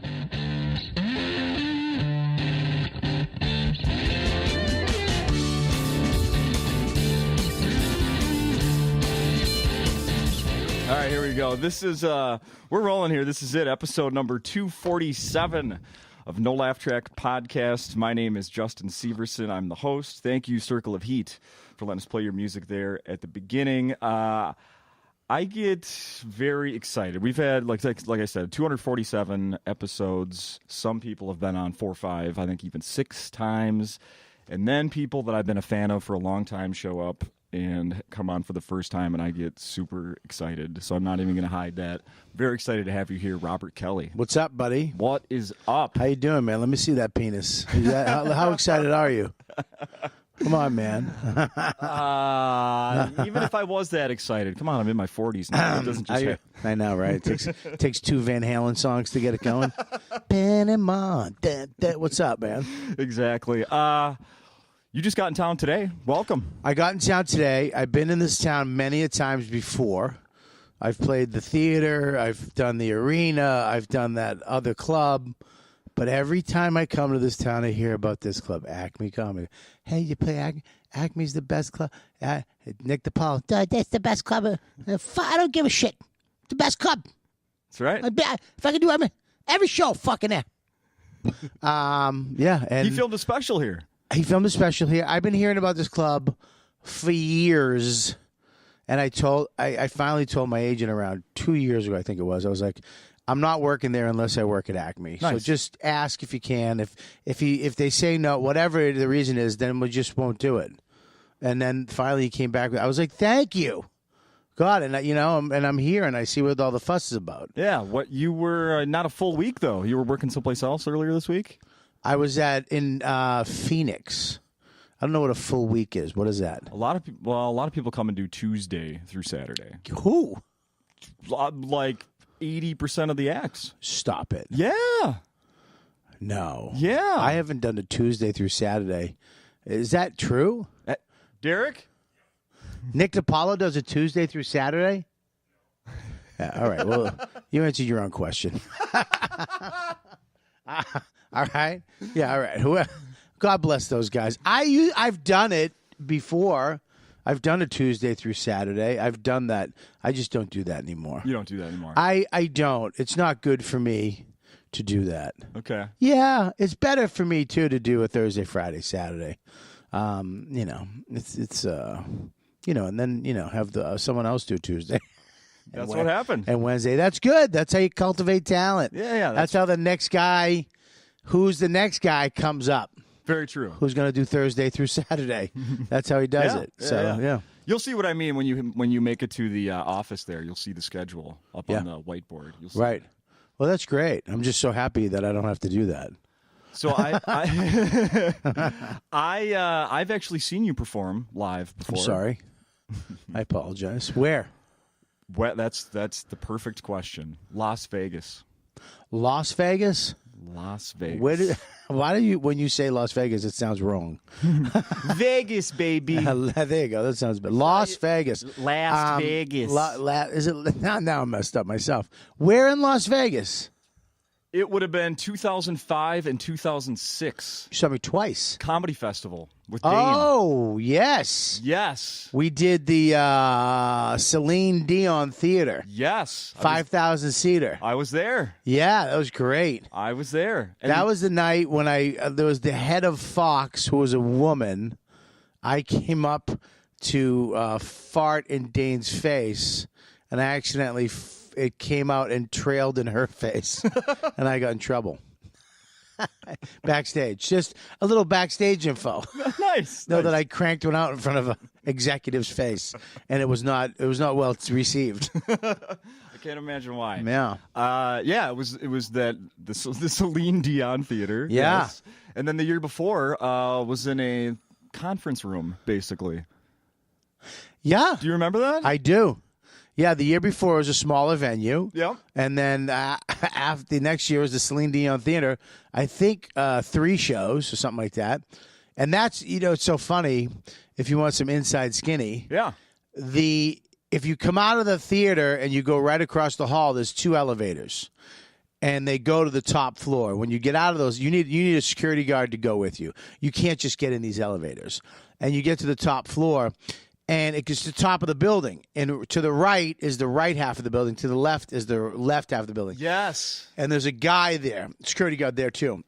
All right, here we go. This is, we're rolling here. This is it, episode number 247 of No Laugh Track Podcast. My name is Justin Severson. I'm the host. Thank you, Circle of Heat, for letting us play your music there at the beginning. I get very excited. We've had, like I said, 247 episodes. Some people have been on 4 or 5, I think even 6 times. And then people that I've been a fan of for a long time show up and come on for the first time, and I get super excited. So I'm not even going to hide that. Very excited to have you here, Robert Kelly. What's up, buddy? What is up? How you doing, man? Let me see that penis. How excited are you? Come on, man. Even if I was that excited, come on, I'm in my 40s now. It doesn't just I know, right? It takes 2 Van Halen songs to get it going. Panama. What's up, man? Exactly. You just got in town today. Welcome. I got in town today. I've been in this town many a times before. I've played the theater. I've done the arena. I've done that other club. But every time I come to this town, I hear about this club, Acme Comedy. Hey, you play Acme? Acme's the best club. Nick DePaul, that's the best club. I don't give a shit. It's the best club. That's right. If I could do every show, fucking there. Yeah. And he filmed a special here. He filmed a special here. I've been hearing about this club for years, and I finally told my agent around 2 years ago, I think it was. I was like, I'm not working there unless I work at Acme. Nice. So just ask if you can. If they say no, whatever the reason is, then we just won't do it. And then finally he came back. I was like, thank you, God, and I'm here and I see what all the fuss is about. Yeah. What you were not a full week though. You were working someplace else earlier this week. I was in Phoenix. I don't know what a full week is. What is that? A lot of people come and do Tuesday through Saturday. Who? Like 80% of the acts. Stop it. Yeah. No. Yeah. I haven't done a Tuesday through Saturday. Is that true? Derek? Nick DePaul does a Tuesday through Saturday? Yeah, all right. Well, you answered your own question. All right. Yeah, all right. God bless those guys. I've done it before. I've done a Tuesday through Saturday. I've done that. I just don't do that anymore. You don't do that anymore. I don't. It's not good for me to do that. Okay. Yeah, it's better for me too to do a Thursday, Friday, Saturday. It's and then have someone else do Tuesday. That's what happened. And Wednesday. That's good. That's how you cultivate talent. Yeah. That's how the next guy, who's the next guy, comes up. Very true. Who's going to do Thursday through Saturday? That's how he does it. So yeah. You'll see what I mean when you make it to the office there. You'll see the schedule up on the whiteboard. You'll see. Right. Well, that's great. I'm just so happy that I don't have to do that. So I've actually seen you perform live before. I'm sorry. I apologize. Where? Well, that's the perfect question. Las Vegas. Las Vegas? Las Vegas. Why do you, when you say Las Vegas, it sounds wrong? Vegas, baby. There you go. That sounds better. Las Vegas. Las Vegas. Is it? Now I'm messed up myself. Where in Las Vegas? It would have been 2005 and 2006. You saw me twice. Comedy Festival with Dane. Oh, yes. Yes. We did the Celine Dion Theater. Yes. 5,000-seater. I was there. Yeah, that was great. I was there. And that was the night when there was the head of Fox, who was a woman. I came up to fart in Dane's face, and I accidentally it came out and trailed in her face, and I got in trouble. Backstage. Just a little backstage info. Nice. Know that I cranked one out in front of an executive's face, and it was not well received. I can't imagine why. Yeah. It was the Celine Dion Theater. Yeah. Yes. And then the year before was in a conference room, basically. Yeah. Do you remember that? I do. Yeah, the year before was a smaller venue. Yeah. And then after the next year was the Celine Dion Theater. I think 3 shows or something like that. And that's, it's so funny if you want some inside skinny. Yeah. If you come out of the theater and you go right across the hall, there's 2 elevators. and they go to the top floor. When you get out of those, you need a security guard to go with you. You can't just get in these elevators. And you get to the top floor, and it gets to the top of the building. And to the right is the right half of the building. To the left is the left half of the building. Yes. And there's a guy there, security guard there too.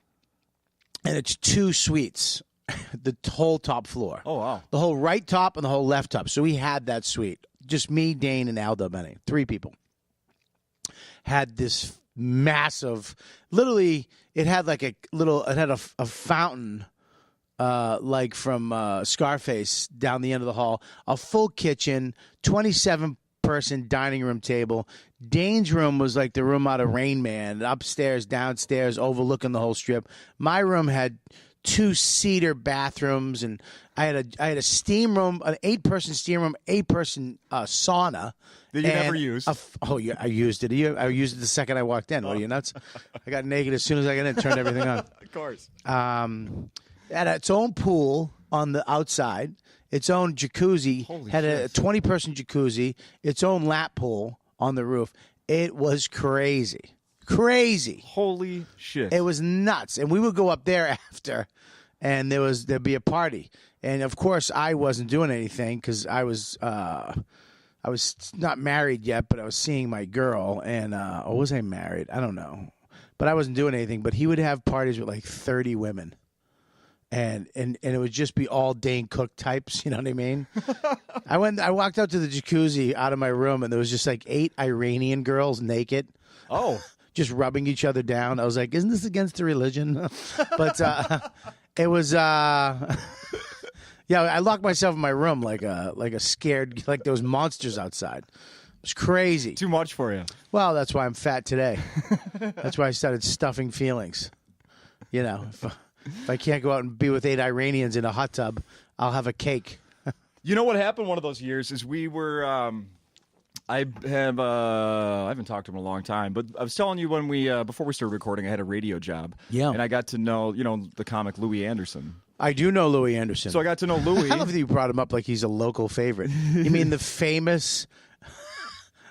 And it's 2 suites, the whole top floor. Oh, wow. The whole right top and the whole left top. So we had that suite. Just me, Dane, and Aldo Benny. 3 people. Had this massive, literally, it had like a fountain, like from Scarface down the end of the hall, a full kitchen, 27-person dining room table. Dane's room was like the room out of Rain Man, upstairs, downstairs, overlooking the whole strip. My room had 2 cedar bathrooms, and I had a steam room, an 8-person steam room, 8-person sauna. That you never used. Yeah, I used it. I used it the second I walked in. What are you nuts? I got naked as soon as I got in, turned everything on. Of course. It had its own pool on the outside, its own jacuzzi, Holy had a shit. 20-person jacuzzi, its own lap pool on the roof. It was crazy. Crazy. Holy shit. It was nuts. And we would go up there after, and there'd be a party. And, of course, I wasn't doing anything because I was not married yet, but I was seeing my girl. And or was I married? I don't know. But I wasn't doing anything. But he would have parties with like 30 women. And it would just be all Dane Cook types, you know what I mean? I walked out to the jacuzzi out of my room, and there was just like 8 Iranian girls naked. Oh. Just rubbing each other down. I was like, isn't this against the religion? But it was, yeah, I locked myself in my room like a scared, like there was monsters outside. It was crazy. Too much for you. Well, that's why I'm fat today. That's why I started stuffing feelings. You know, if I can't go out and be with 8 Iranians in a hot tub, I'll have a cake. You know what happened one of those years is we were I haven't talked to him in a long time, but I was telling you when we before we started recording, I had a radio job. Yeah. And I got to know, the comic Louis Anderson. I do know Louis Anderson. So I got to know Louis. I love that you brought him up like he's a local favorite. You mean the famous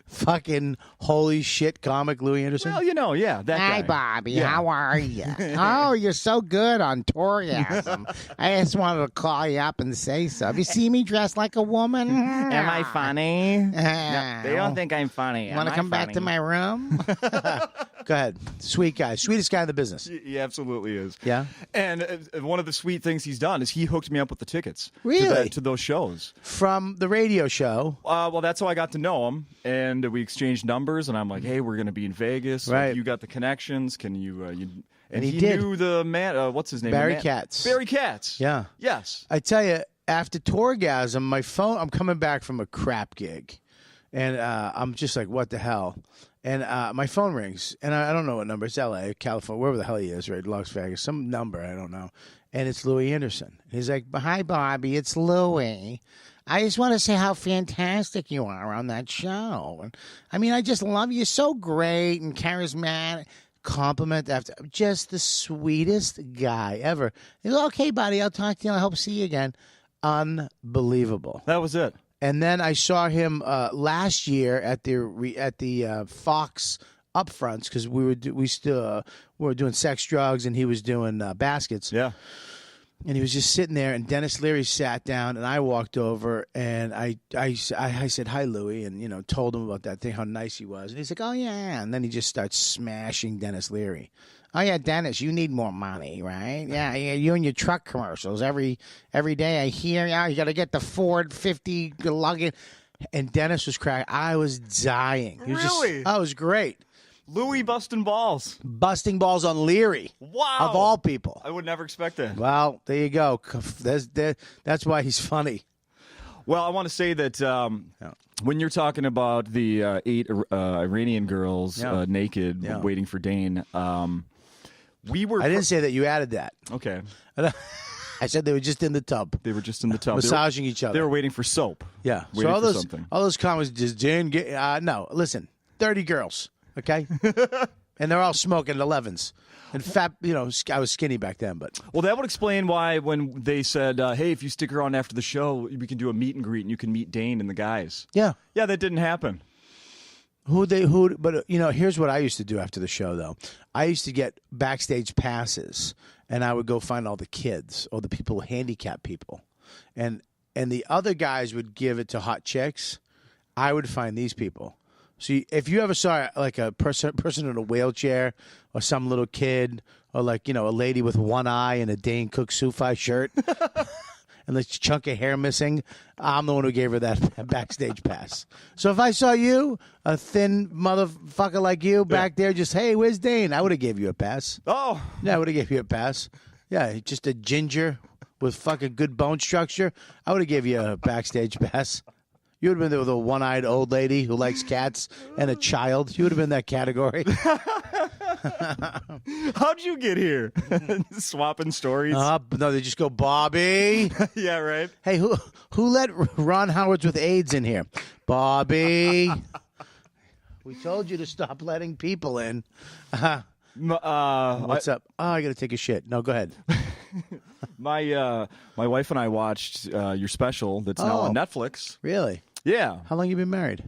fucking holy shit comic Louis Anderson? Well, yeah, that guy. Hi, Bobby. Yeah. How are you? Oh, you're so good on Torgasm. I just wanted to call you up and say so. Have you seen me dressed like a woman? Am I funny? No, They don't think I'm funny. Want to come back to my room? Go ahead. Sweet guy. Sweetest guy in the business. He absolutely is. Yeah? And one of the sweet things he's done is he hooked me up with the tickets. Really? To those shows. From the radio show. Well, that's how I got to know him, and we exchanged numbers. And I'm like, "Hey, we're going to be in Vegas. Right. Like, you got the connections. Can you?" And he he did. knew the man. What's his name? Barry The man- Katz. Barry Katz. Yeah. Yes. I tell you, after Torgasm, my phone, I'm coming back from a crap gig. And I'm just like, what the hell? And my phone rings. And I don't know what number. It's L.A., California, wherever the hell he is, right? Las Vegas. Some number, I don't know. And it's Louis Anderson. He's like, Hi, Bobby. It's Louie. I just want to say how fantastic you are on that show. And, I mean, I just love you. You're so great and charismatic. compliment after just the sweetest guy ever. He's like, okay, buddy, I'll talk to you. I hope to see you again. Unbelievable. That was it. And then I saw him last year at the Fox upfronts because we were doing sex, drugs, and he was doing baskets. Yeah. And he was just sitting there, and Dennis Leary sat down, and I walked over, and I said, hi, Louie, and, told him about that thing, how nice he was. And he's like, oh, yeah. And then he just starts smashing Dennis Leary. Oh, yeah, Dennis, you need more money, right? Yeah, you and your truck commercials. Every day I hear, you got to get the Ford 50 luggage. And Dennis was cracking. I was dying. He was Really? Oh, it was great. Louis busting balls. Busting balls on Leary. Wow. Of all people. I would never expect that. Well, there you go. That's why he's funny. Well, I want to say that when you're talking about the 8 Iranian girls naked waiting for Dane, we were. I didn't say that. You added that. Okay. I said they were just in the tub. They were just in the tub. Massaging each other. They were waiting for soap. Yeah. Waiting so for something. all those comments just didn't get. No, listen. 30 girls. Okay. And they're all smoking 11s. And fat, I was skinny back then, but. Well, that would explain why when they said, hey, if you stick around after the show, we can do a meet and greet and you can meet Dane and the guys. Yeah. Yeah, that didn't happen. But here's what I used to do after the show, though. I used to get backstage passes, and I would go find all the kids or the people, handicapped people, and the other guys would give it to hot chicks. I would find these people. So if you ever saw like a person in a wheelchair or some little kid or like, a lady with one eye and a Dane Cook Sufi shirt and a chunk of hair missing, I'm the one who gave her that backstage pass. So if I saw you, a thin motherfucker like you back there, just, hey, where's Dane? I would have gave you a pass. Oh. Yeah, I would have gave you a pass. Yeah, just a ginger with fucking good bone structure. I would have gave you a backstage pass. You would have been there with a one-eyed old lady who likes cats and a child. You would have been that category. How'd you get here? Swapping stories? No, they just go, Bobby. Yeah, right. Hey, who let Ron Howard's with AIDS in here? Bobby. We told you to stop letting people in. What's up? Oh, I got to take a shit. No, go ahead. My wife and I watched your special that's now on Netflix. Really? Yeah. How long you been married?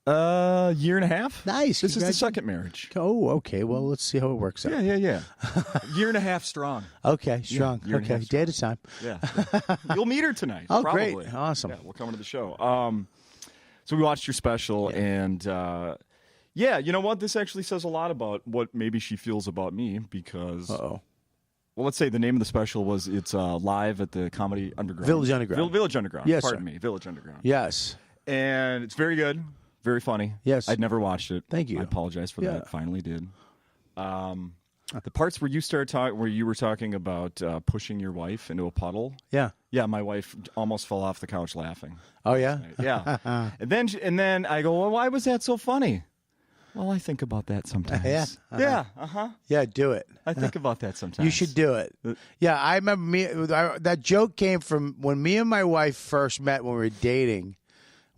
Year and a half. Nice. This is the second marriage. Oh, okay. Well, let's see how it works out. Yeah. Year and a half strong. Okay, strong. year and a Okay, half strong. day at a time. Yeah. You'll meet her tonight. Oh, probably. great. Awesome. Yeah, we'll come to the show. So we watched your special, and yeah, you know what? This actually says a lot about what maybe she feels about me because. Uh-oh. Well, let's say the name of the special was it's live at the Comedy Underground. Village Underground. Village Underground. Yes, Pardon sir. me. Village Underground. Yes. And it's very good. Very funny. Yes. I'd never watched it. Thank you. I apologize for Yeah. that. Finally did. The parts where you were talking about pushing your wife into a puddle. Yeah. Yeah, my wife almost fell off the couch laughing. Oh, yeah? Yeah. and then I go, well, why was that so funny? Well, I think about that sometimes. Yeah. Yeah. Yeah, do it. I think about that sometimes. You should do it. Yeah, I remember that joke came from when me and my wife first met when we were dating.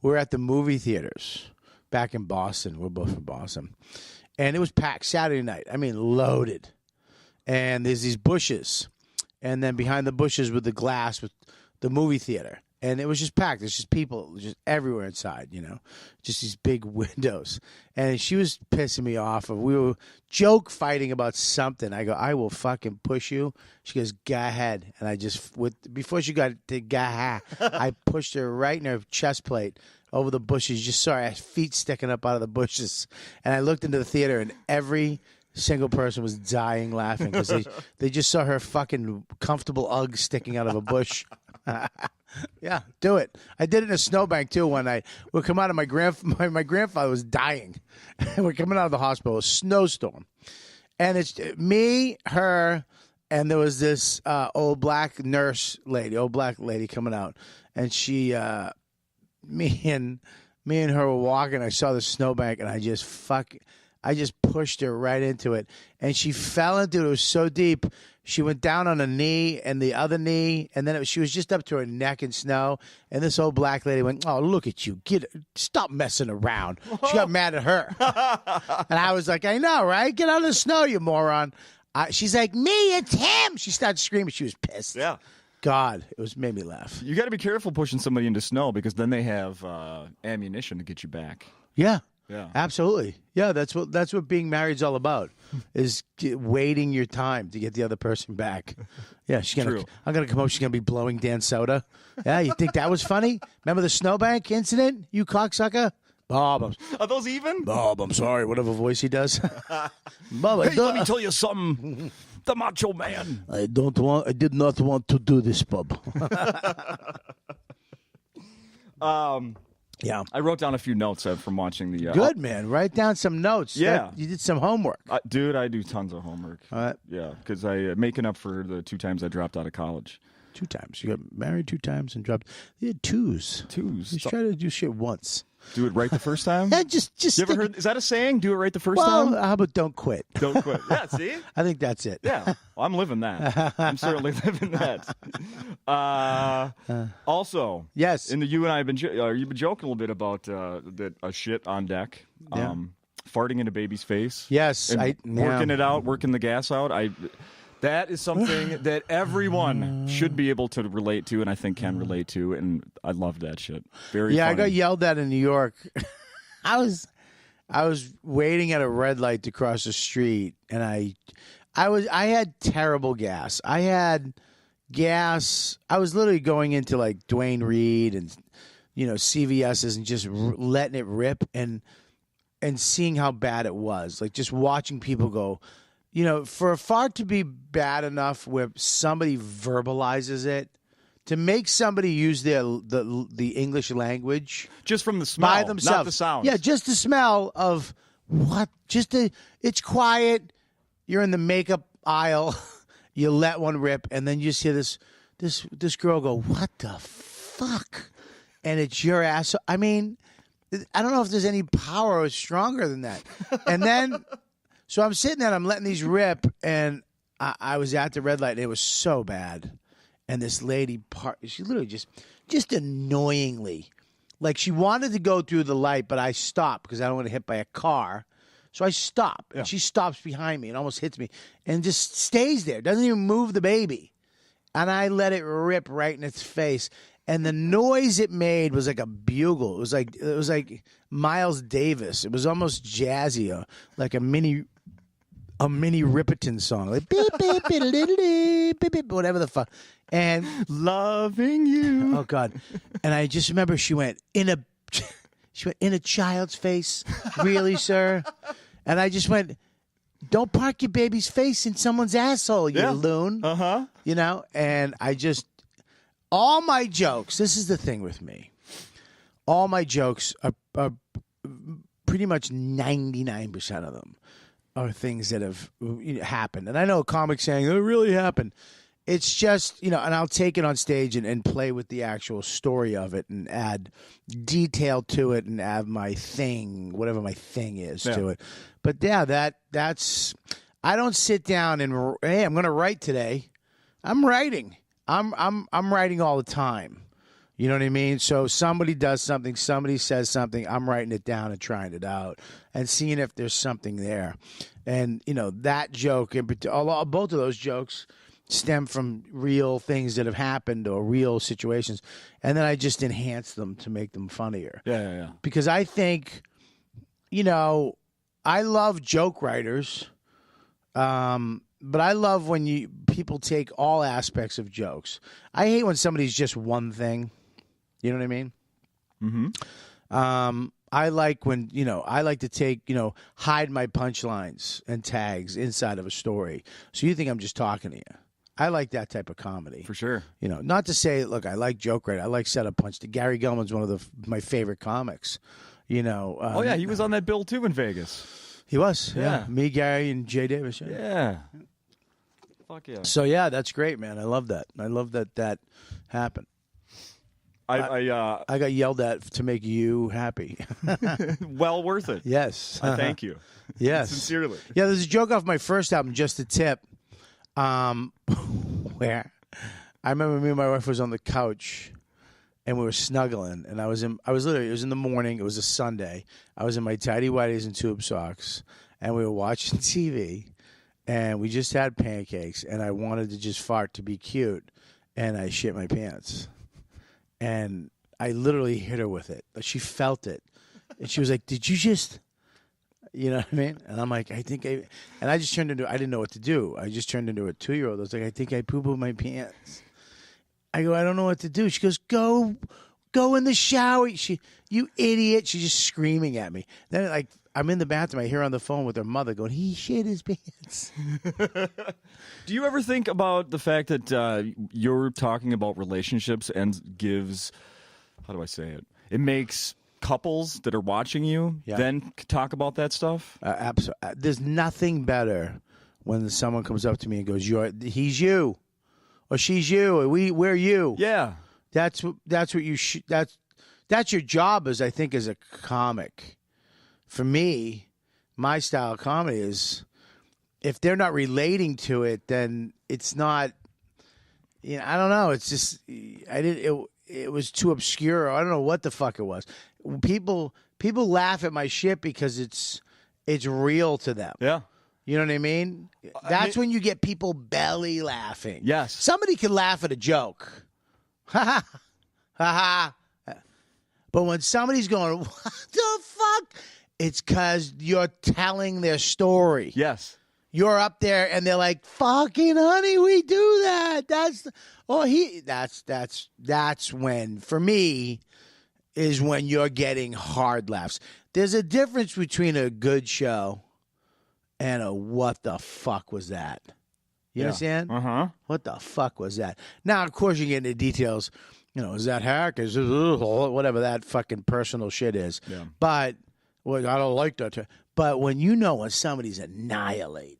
We were at the movie theaters back in Boston. We're both from Boston. And it was packed Saturday night. I mean, loaded. And there's these bushes. And then behind the bushes with the glass with the movie theater. And it was just packed. There's just people just everywhere inside, just these big windows. And she was pissing me off. We were joke fighting about something. I go, I will fucking push you. She goes, go ahead. And I just, before she got to go ahead, I pushed her right in her chest plate over the bushes. You just saw her feet sticking up out of the bushes. And I looked into the theater and every single person was dying laughing because they just saw her fucking comfortable Ugg sticking out of a bush. Yeah, do it. I did it in a snowbank too one night. We're coming out of my grandfather was dying. We're coming out of the hospital, a snowstorm, and it's me, her, and there was this old black lady coming out, and she, me and her were walking. I saw the snowbank, and I just pushed her right into it, and she fell into it. It was so deep. She went down on a knee and the other knee, and then she was just up to her neck in snow. And this old black lady went, "Oh, look at you! Stop messing around!" She got mad at her, and I was like, "I know, right? Get out of the snow, you moron!" She's like, "Me, it's him!" She started screaming. She was pissed. Yeah. God, made me laugh. You got to be careful pushing somebody into snow because then they have ammunition to get you back. Yeah. Yeah. Absolutely. Yeah, that's what being married's all about, is waiting your time to get the other person back. Yeah, I'm gonna come up. She's gonna be blowing Dan Soda. Yeah, you think that was funny? Remember the snowbank incident? You cocksucker. Bob, Are those even? Bob, I'm sorry. Whatever voice he does. Bob, Hey, let me tell you something. The Macho Man. I did not want to do this, Bob. Yeah. I wrote down a few notes from watching the. Good, man. Write down some notes. Yeah. You did some homework. Dude, I do tons of homework. All right. Yeah, because making up for the 2 times I dropped out of college. 2 times. You got married 2 times and dropped. You had twos. Just try to do shit once. Do it right the first time? Yeah, just. You ever heard? Is that a saying? Do it right the first Well, time? how about don't quit? Don't quit. Yeah, see? I think that's it. Yeah, well, I'm living that. I'm certainly living that. Also, Yes. in the you and I have been you've been joking a little bit about that shit on deck, Yeah. farting in a baby's face. Yes, and working it out, working the gas out. That is something that everyone should be able to relate to, and I think can relate to, and I love that shit. Very Yeah, funny. I got yelled at in New York. I I was waiting at a red light to cross the street, and I had terrible gas. I had gas. I was literally going into like Duane Reade and CVS's and just letting it rip and seeing how bad it was. Like just watching people go. For a fart to be bad enough where somebody verbalizes it, to make somebody use the English language just from the smell, by themselves, not the sound. Yeah, just the smell of what? It's quiet. You're in the makeup aisle. You let one rip, and then you just hear this girl go, "What the fuck?" And it's your ass. I mean, I don't know if there's any power stronger than that. And then. So I'm sitting there and I'm letting these rip, and I was at the red light, and it was so bad. And this lady, she literally just annoyingly, like she wanted to go through the light, but I stopped because I don't want to hit by a car. So I stop, and she stops behind me and almost hits me and just stays there, doesn't even move the baby. And I let it rip right in its face. And the noise it made was like a bugle. It was like Miles Davis. It was almost jazzy, like a mini Ripperton song, like beep beep beep beep beep, whatever the fuck. And loving you. Oh God! And I just remember she went in a child's face, really, sir? And I just went, don't park your baby's face in someone's asshole, you loon. And I just. All my jokes, this is the thing with me. All my jokes are pretty much 99% of them are things that have happened. And I know comics saying, it really happened. It's just, and I'll take it on stage and play with the actual story of it and add detail to it and add my thing, whatever my thing is to it. But yeah, that's, I don't sit down and, hey, I'm going to write today. I'm writing. I'm writing all the time. You know what I mean? So somebody does something, somebody says something, I'm writing it down and trying it out and seeing if there's something there. And, that joke, both of those jokes stem from real things that have happened or real situations. And then I just enhance them to make them funnier. Yeah. Because I think, I love joke writers. But I love when people take all aspects of jokes. I hate when somebody's just one thing. You know what I mean? Mm-hmm. I like when, I like to take, hide my punchlines and tags inside of a story. So you think I'm just talking to you. I like that type of comedy. For sure. Not to say, look, I like joke writing. I like setup punch. Gary Gellman's one of my favorite comics. Oh, yeah, he was on that bill, too, in Vegas. He was, yeah. Me, Gary, and Jay Davis. Yeah. Fuck yeah. So, yeah, that's great, man. I love that. I love that happened. I got yelled at to make you happy. Well worth it. Yes. I thank you. Yes. Sincerely. Yeah, there's a joke off my first album, Just a Tip, where I remember me and my wife was on the couch and we were snuggling, and it was in the morning, it was a Sunday. I was in my tighty whities and tube socks, and we were watching TV, and we just had pancakes, and I wanted to just fart to be cute, and I shit my pants. And I literally hit her with it. She felt it. And she was like, did you just, you know what I mean? And I'm like, I just turned into, I didn't know what to do. I just turned into a 2-year-old. I was like, I think I poo-pooed my pants. I go, I don't know what to do. She goes, go in the shower. You idiot. She's just screaming at me. Then I'm in the bathroom. I hear her on the phone with her mother going, he shit his pants. Do you ever think about the fact that you're talking about relationships and gives, how do I say it? It makes couples that are watching you then talk about that stuff? Absolutely. There's nothing better when someone comes up to me and goes, he's you. Or she's you, or we're you. Yeah, that's what you that's your job as I think as a comic. For me, my style of comedy is if they're not relating to it, then it's not. I don't know. It's just it was too obscure. I don't know what the fuck it was. People laugh at my shit because it's real to them. Yeah. You know what I mean? That's when you get people belly laughing. Yes. Somebody can laugh at a joke. Ha ha. Ha ha. But when somebody's going, what the fuck? It's because you're telling their story. Yes. You're up there, and they're like, "Fucking honey, we do that." That's when, for me, is when you're getting hard laughs. There's a difference between a good show and a what the fuck was that? You understand? Uh-huh. What the fuck was that? Now, of course, you get into details. Is that hack? Is this, whatever that fucking personal shit is. Yeah. But I don't like that. But when when somebody's annihilating,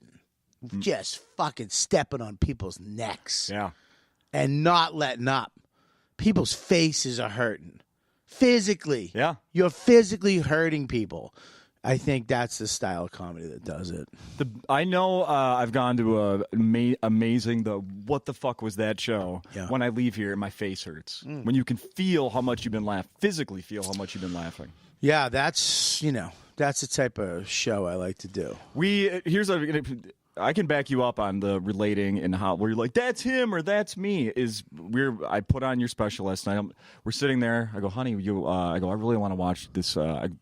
just fucking stepping on people's necks, Yeah. and not letting up, people's faces are hurting physically. Yeah. You're physically hurting people. I think that's the style of comedy that does it. I know I've gone to amazing what the fuck was that show. Yeah. When I leave here, my face hurts. When you can feel how much you've been laughing, physically feel how much you've been laughing. Yeah, that's the type of show I like to do. I can back you up on the relating and how where you're like, that's him or that's me. I put on your special last night. We're sitting there. I go, honey, I really want to watch this.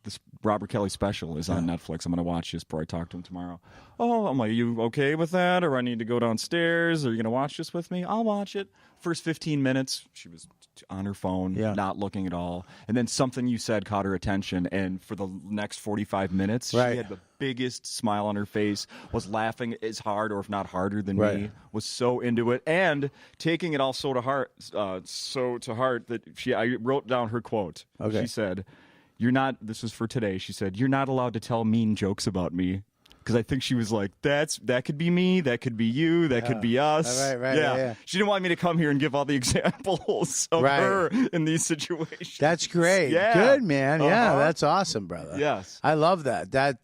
This Robert Kelly special is on Netflix. I'm going to watch this before I talk to him tomorrow. Oh, I'm like, are you okay with that? Or I need to go downstairs? Are you going to watch this with me? I'll watch it. First 15 minutes, she was on her phone, not looking at all. And then something you said caught her attention. And for the next 45 minutes, she had the biggest smile on her face, was laughing as hard or if not harder than me, was so into it, and taking it all so to heart that I wrote down her quote. Okay. She said, this was for today, she said, "You're not allowed to tell mean jokes about me." Because I think she was like, that could be me, that could be you, that could be us. Right, yeah. She didn't want me to come here and give all the examples of her in these situations. That's great. Yeah. Good, man. Yeah, that's awesome, brother. Yes. I love that.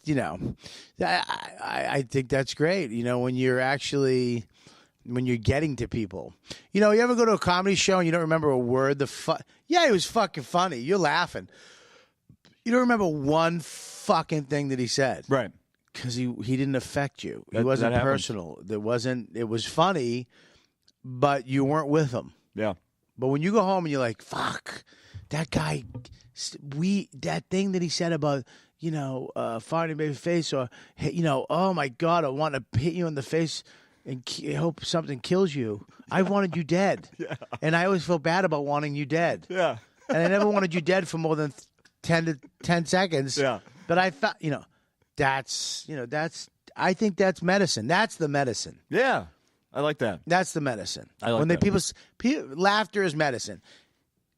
I think that's great. When you're getting to people. You ever go to a comedy show and you don't remember a word? Yeah, it was fucking funny. You're laughing. You don't remember one fucking thing that he said. Right. Because he didn't affect you. He wasn't personal. It was funny, but you weren't with him. Yeah. But when you go home and you're like, fuck, that guy, that thing that he said about, farting in baby face, or, oh my God, I want to hit you in the face and hope something kills you. I wanted you dead. Yeah. And I always feel bad about wanting you dead. Yeah. And I never wanted you dead for more than 10 seconds. Yeah. But I thought, I think that's medicine. That's the medicine. Yeah. I like that. That's the medicine. I like when that. People, laughter is medicine.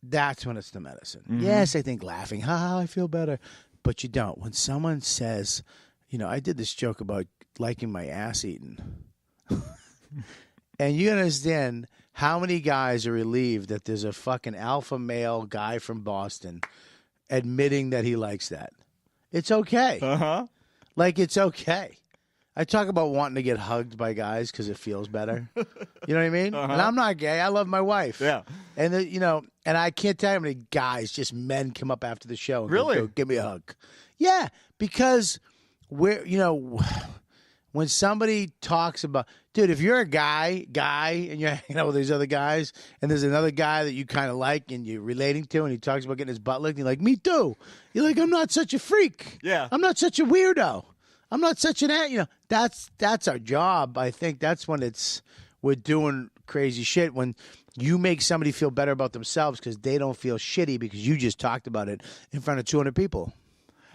That's when it's the medicine. Mm-hmm. Yes, I think laughing, I feel better. But you don't. When someone says, I did this joke about liking my ass eaten. And you understand how many guys are relieved that there's a fucking alpha male guy from Boston admitting that he likes that. It's okay. Uh-huh. Like, it's okay. I talk about wanting to get hugged by guys because it feels better. You know what I mean? And I'm not gay. I love my wife. Yeah. And, and I can't tell you how many guys, just men, come up after the show and go, give me a hug. Yeah, because when somebody talks about, dude, if you're a guy, and you're hanging out with these other guys, and there's another guy that you kind of like and you're relating to, and he talks about getting his butt licked, and you're like, me too. You're like, I'm not such a freak. Yeah. I'm not such a weirdo. I'm not such an, that's our job. I think that's when we're doing crazy shit, when you make somebody feel better about themselves because they don't feel shitty because you just talked about it in front of 200 people.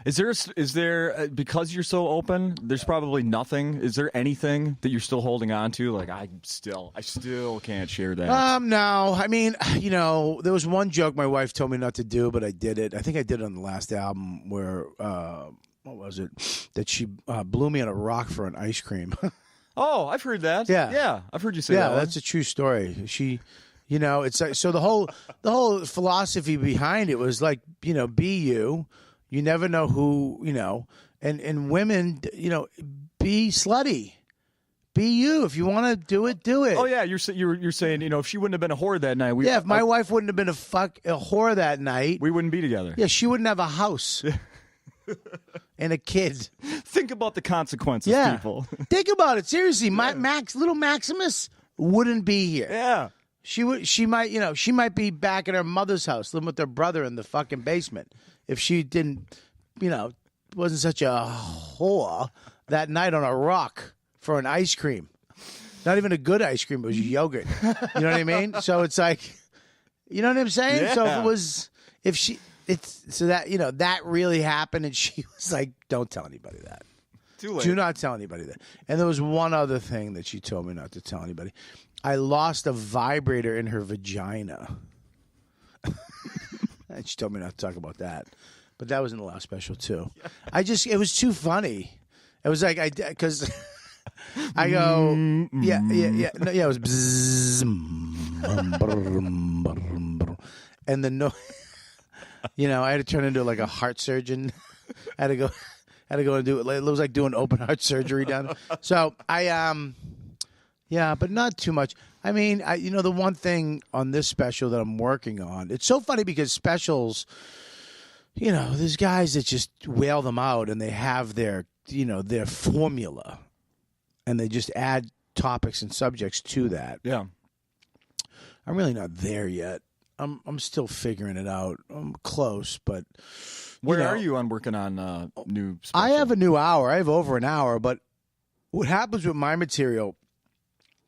Is there because you're so open, there's probably nothing. Is there anything that you're still holding on to? Like, I still can't share that. No. I mean, there was one joke my wife told me not to do, but I did it. I think I did it on the last album where, what was it? That she blew me on a rock for an ice cream. Oh, I've heard that. Yeah. I've heard you say that. Yeah, that's a true story. She, it's like, so the whole philosophy behind it was like, be you. You never know who, and women, be slutty. Be you. If you want to do it, do it. Oh yeah, you're saying, if she wouldn't have been a whore that night, if my wife wouldn't have been a whore that night, we wouldn't be together. Yeah, she wouldn't have a house and a kid. Think about the consequences, people. Think about it seriously. Little Maximus wouldn't be here. Yeah. She might be back at her mother's house living with her brother in the fucking basement if she didn't, wasn't such a whore that night on a rock for an ice cream. Not even a good ice cream. It was yogurt. You know what I mean? So it's like, you know what I'm saying? Yeah. So that really happened, and she was like, "Don't tell anybody that. Too late. Do not tell anybody that." And there was one other thing that she told me not to tell anybody. I lost a vibrator in her vagina. And she told me not to talk about that. But that was in the last special, too. It was too funny. It was like, because I go, yeah. No, yeah, it was bzzz, and the noise, I had to turn into like a heart surgeon. I had to go and do it. It was like doing open heart surgery down. So yeah, but not too much. I mean, the one thing on this special that I'm working on, it's so funny because specials, there's guys that just whale them out and they have their formula and they just add topics and subjects to that. Yeah. I'm really not there yet. I'm still figuring it out. I'm close, but where are you on working on new special? I have a new hour. I have over an hour, but what happens with my material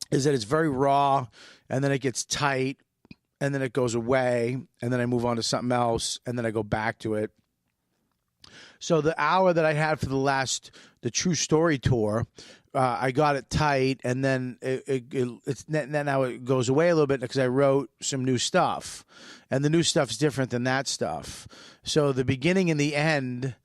is that it's very raw, and then it gets tight, and then it goes away, and then I move on to something else, and then I go back to it. So the hour that I had for the True Story tour, I got it tight, and then now it goes away a little bit because I wrote some new stuff, and the new stuff's different than that stuff. So the beginning and the end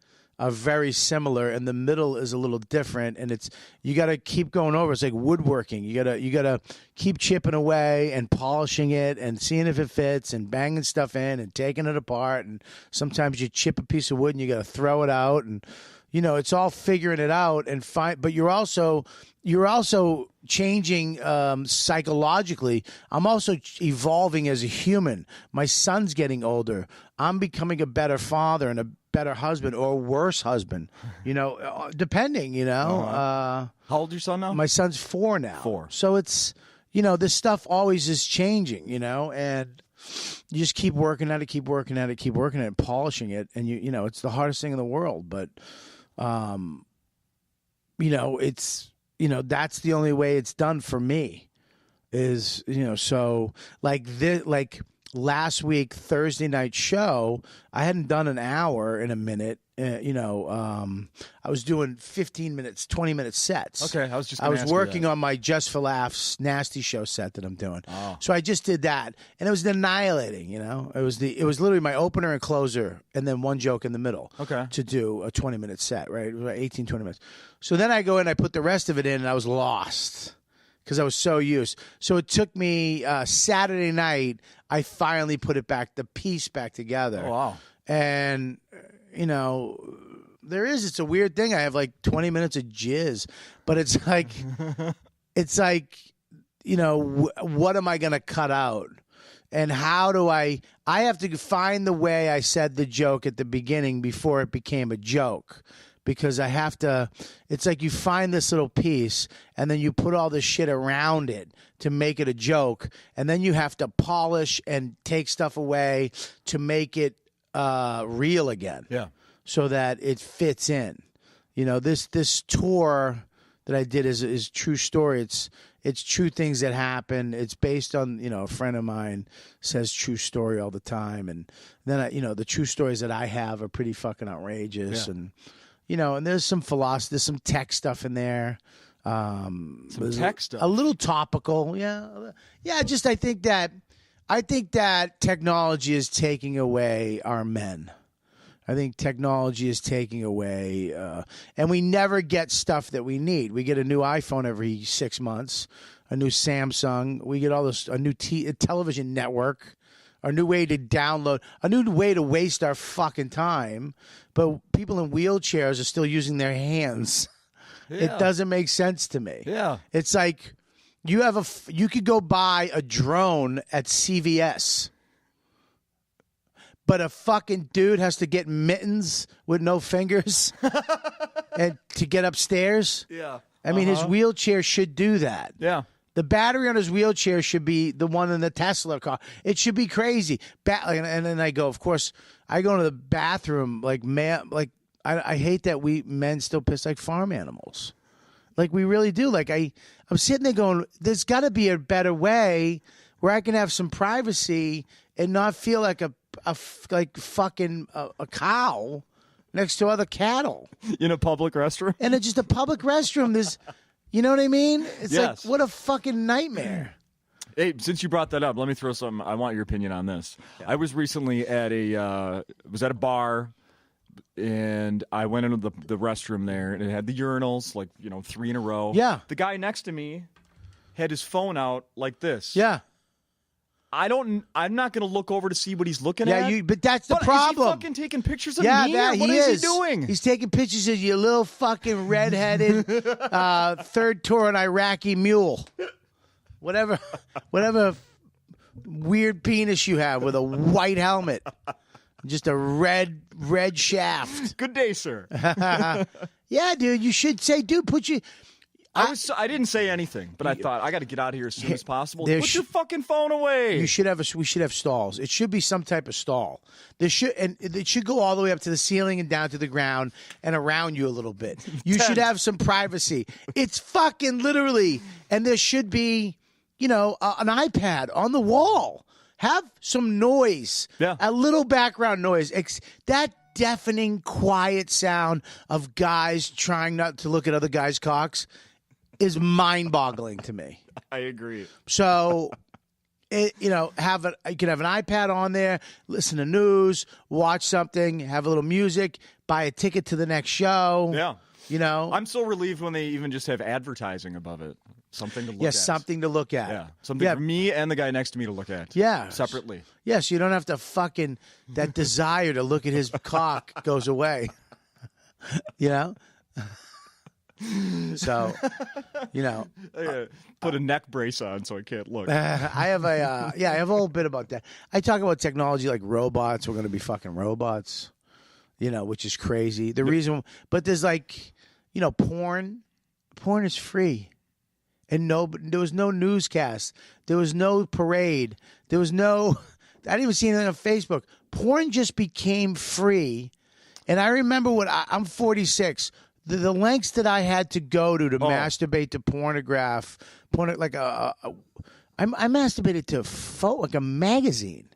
are very similar, and the middle is a little different, and you got to keep going over. It's like woodworking. You gotta keep chipping away and polishing it and seeing if it fits and banging stuff in and taking it apart. And sometimes you chip a piece of wood and you got to throw it out, and it's all figuring it out and fine. But you're also changing psychologically. I'm also evolving as a human. My son's getting older. I'm becoming a better father and a better husband or a worse husband, depending, How old is your son now? My son's 4 now. 4. So it's, this stuff always is changing, and you just keep working at it, and polishing it. And it's the hardest thing in the world, but, it's, that's the only way it's done for me is, so like this, like last week, Thursday night show, I hadn't done an hour in a minute. I was doing 15 minutes, 20-minute sets. Okay, I was working on my Just for Laughs nasty show set that I'm doing. Oh. So I just did that, and it was annihilating. It was literally my opener and closer, and then one joke in the middle. Okay. To do a 20-minute set, right? It was like 18, 20 minutes. So then I go in, I put the rest of it in, and I was lost because I was so used. So it took me Saturday night. I finally put the piece back together. Oh, wow. And it's a weird thing. I have like 20 minutes of jizz, but it's like, what am I going to cut out? And how do I have to find the way I said the joke at the beginning before it became a joke. Because I have to, it's like you find this little piece and then you put all this shit around it to make it a joke. And then you have to polish and take stuff away to make it real again. Yeah. So that it fits in. This tour that I did is true story. It's true things that happen. It's based on, a friend of mine says true story all the time. And then, the true stories that I have are pretty fucking outrageous. Yeah. And, and there's some philosophy, there's some tech stuff in there. Some tech stuff. A little topical. Yeah. Yeah. Just, I think that technology is taking away our men. I think technology is taking away, and we never get stuff that we need. We get a new iPhone every 6 months, a new Samsung. We get all this, a new television network, a new way to download, a new way to waste our fucking time. But people in wheelchairs are still using their hands. Yeah. It doesn't make sense to me. Yeah. It's like you could go buy a drone at CVS. But a fucking dude has to get mittens with no fingers and to get upstairs. Yeah. I mean, his wheelchair should do that. Yeah. The battery on his wheelchair should be the one in the Tesla car. It should be crazy. And then I go, of course, I go into the bathroom like I hate that we men still piss like farm animals. Like we really do. Like I'm sitting there going, there's got to be a better way where I can have some privacy and not feel like a cow next to other cattle in a public restroom. And it's just a public restroom. There's, you know what I mean? It's Yes. like, what a fucking nightmare. Hey, since you brought that up, let me throw some. I want your opinion on this. Yeah. I was recently at a bar, and I went into the restroom there, and it had the urinals, like 3 in a row. Yeah. The guy next to me had his phone out like this. Yeah. I'm not going to look over to see what he's looking at. Yeah, but that's the problem. Is he fucking taking pictures of me? What is he doing? He's taking pictures of your little fucking redheaded third tour on Iraqi mule. Whatever weird penis you have with a white helmet. Just a red shaft. Good day, sir. Yeah, dude, you should say, dude, put you... I didn't say anything, but I thought I got to get out of here as soon as possible. Put your fucking phone away. We should have stalls. It should be some type of stall. It should go all the way up to the ceiling and down to the ground and around you a little bit. You should have some privacy. It's fucking literally, and there should be, an iPad on the wall. Have some noise. Yeah. A little background noise. That deafening, quiet sound of guys trying not to look at other guys' cocks is mind-boggling to me. I agree. So, you can have an iPad on there, listen to news, watch something, have a little music, buy a ticket to the next show. Yeah. I'm so relieved when they even just have advertising above it. Something to look at. Yes, something to look at. Yeah. Something for me and the guy next to me to look at. Yeah. Separately. Yeah, so you don't have to that desire to look at his cock goes away. So, put a neck brace on so I can't look. I have a whole bit about that. I talk about technology like robots. We're going to be fucking robots, which is crazy. The reason, but there's porn. Porn is free, and there was no newscast. There was no parade. There was no. I didn't even see anything on Facebook. Porn just became free, and I remember I'm 46. The lengths that I had to go to masturbate to I masturbated to like a magazine.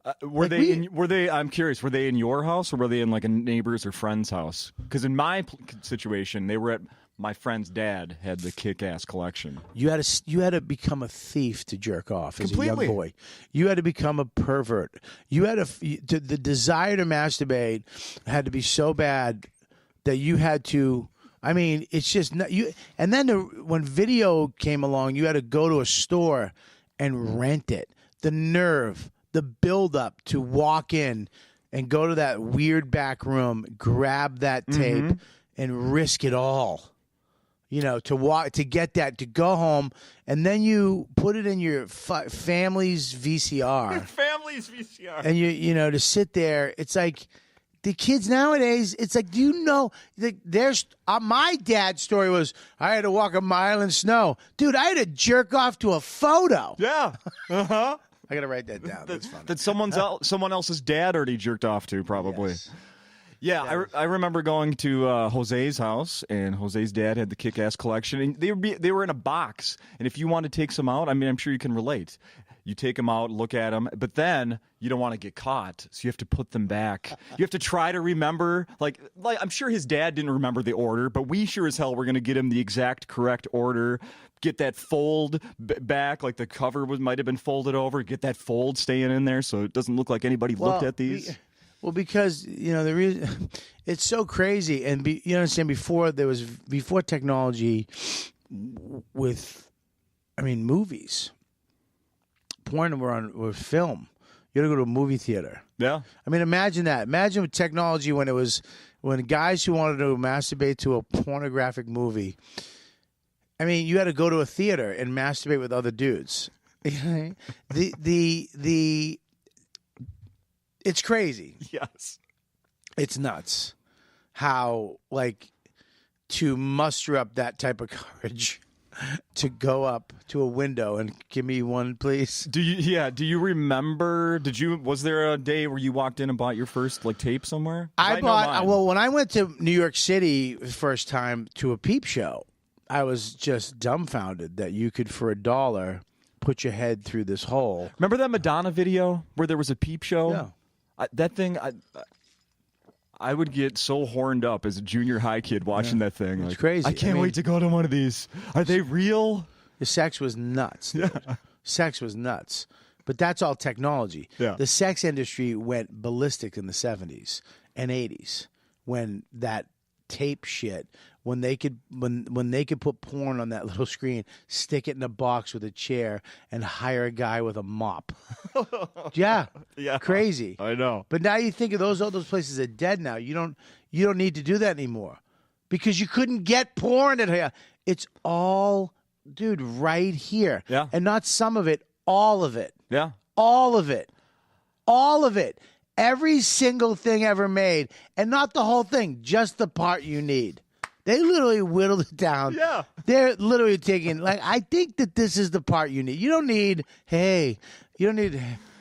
I'm curious, were they in your house or were they in like a neighbor's or friend's house? Because in my situation, they were at my friend's dad had the kick-ass collection. You had to become a thief to jerk off as a young boy. You had to become a pervert. You had the desire to masturbate had to be so bad that you had to. I mean, it's just not you. And then when video came along, you had to go to a store and rent it. The nerve, the build-up to walk in and go to that weird back room, grab that tape, and risk it all. To get that, to go home, and then you put it in your family's VCR. Your family's VCR. And to sit there, it's like. The kids nowadays, it's like, do you know? There's my dad's story was I had to walk a mile in snow, dude. I had to jerk off to a photo. Yeah, I gotta write that down. That's funny. That someone else's dad already jerked off to, probably. Yes. Yeah, I remember going to Jose's house, and Jose's dad had the kick-ass collection, and they were in a box. And if you want to take some out, I mean, I'm sure you can relate. You take them out, look at them, but then you don't want to get caught, so you have to put them back. You have to try to remember, like I'm sure his dad didn't remember the order, but we sure as hell were going to get him the exact correct order. Get that fold back, like the cover might have been folded over. Get that fold staying in there, so it doesn't look like anybody looked at these. Because the reason it's so crazy, and you understand before technology with, movies. Porn were film. You had to go to a movie theater. Yeah. I mean, imagine that. Imagine with technology when guys who wanted to masturbate to a pornographic movie. I mean, you had to go to a theater and masturbate with other dudes. It's crazy. Yes. It's nuts how to muster up that type of courage to go up to a window and give me one, please. Do you remember? Was there a day where you walked in and bought your first like tape somewhere? I know bought. mine. Well, when I went to New York City the first time to a peep show, I was just dumbfounded that you could for $1 put your head through this hole. Remember that Madonna video where there was a peep show? Yeah. That thing. I would get so horned up as a junior high kid watching that thing. It's like, crazy. I can't wait to go to one of these. Are they real? The sex was nuts. Dude. Yeah. Sex was nuts. But that's all technology. Yeah. The sex industry went ballistic in the 70s and 80s when that tape shit, when they could put porn on that little screen, stick it in a box with a chair, and hire a guy with a mop. Yeah. Crazy. I know. But now you think of all those places are dead now. You don't need to do that anymore because you couldn't get porn at here. It's all, dude, right here. Yeah. And not some of it, all of it. Yeah. All of it. All of it. Every single thing ever made, and not the whole thing, just the part you need. They literally whittled it down. Yeah. They're literally taking, like, I think that this is the part you need. You don't need, hey, where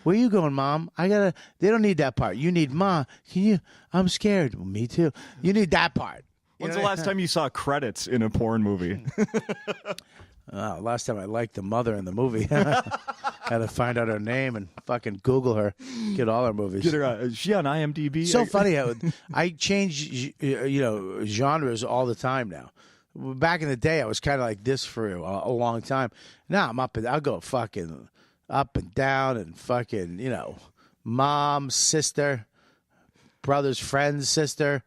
are you going, Mom? They don't need that part. You need, Ma, I'm scared. Well, me too. You need that part. When's the last time you saw credits in a porn movie? Last time I liked the mother in the movie. Had to find out her name and fucking Google her. Get all her movies. Get her. Is she on IMDb? So funny how I change, genres all the time now. Back in the day, I was kind of like this for a long time. Now I'll go fucking up and down and fucking, mom, sister, brother's friend's sister,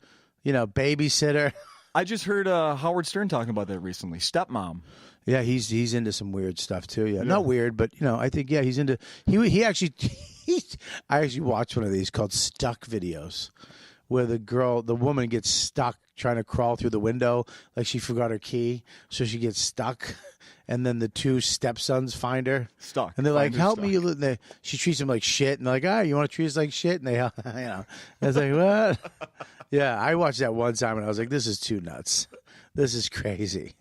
babysitter. I just heard Howard Stern talking about that recently. Stepmom. Yeah, he's into some weird stuff too. Yeah, not weird, but I think he's into. He actually, I actually watched one of these called Stuck videos, where the woman gets stuck trying to crawl through the window, like she forgot her key, so she gets stuck, and then the two stepsons find her stuck, and they're like, "Help me!" She treats them like shit, and they're like, you want to treat us like shit? And they, And it's like, what? Yeah, I watched that one time and I was like, this is too nuts. This is crazy.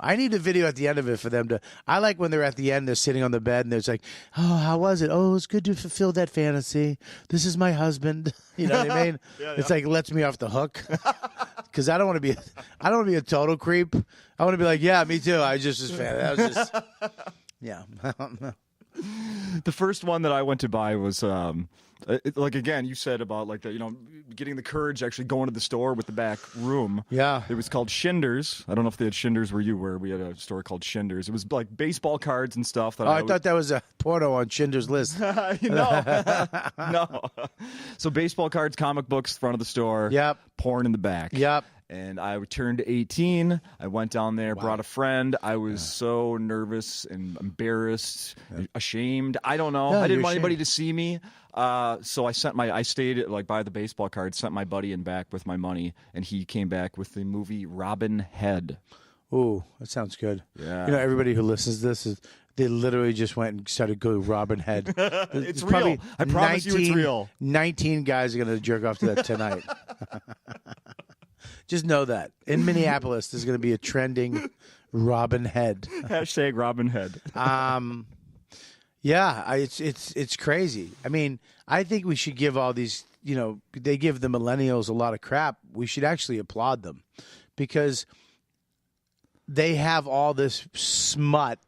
I need a video at the end of it for them to. I like when they're at the end, they're sitting on the bed and there's like, oh, how was it? Oh, it's good to fulfill that fantasy. This is my husband. You know what I mean? Yeah. It's like lets me off the hook because I don't want to be a total creep. I want to be like, yeah, me too. I just fan. That was just, yeah. The first one that I went to buy was like again you said about like the getting the courage actually going to the store with the back room. Yeah, it was called Shinders. I don't know if they had Shinders where you were. We had a store called Shinders. It was like baseball cards and stuff. I thought that was a porno on Schindler's List. No. So baseball cards, comic books, front of the store. Yep. Porn in the back. Yep. And I turned 18. I went down there, brought a friend. I was so nervous and embarrassed, ashamed. I don't know. No, I didn't want ashamed. anybody to see me. So I stayed like by the baseball card, sent my buddy in back with my money, and he came back with the movie Robin Head. Ooh, that sounds good. Yeah. Everybody who listens to this they literally just went and started going Robin Head. It's real. I promise you it's real. 19 guys are going to jerk off to that tonight. Just know that. In Minneapolis, there's going to be a trending Robin Head. Hashtag Robin Head. Yeah, it's crazy. I mean, I think we should give all these, they give the millennials a lot of crap. We should actually applaud them because they have all this smut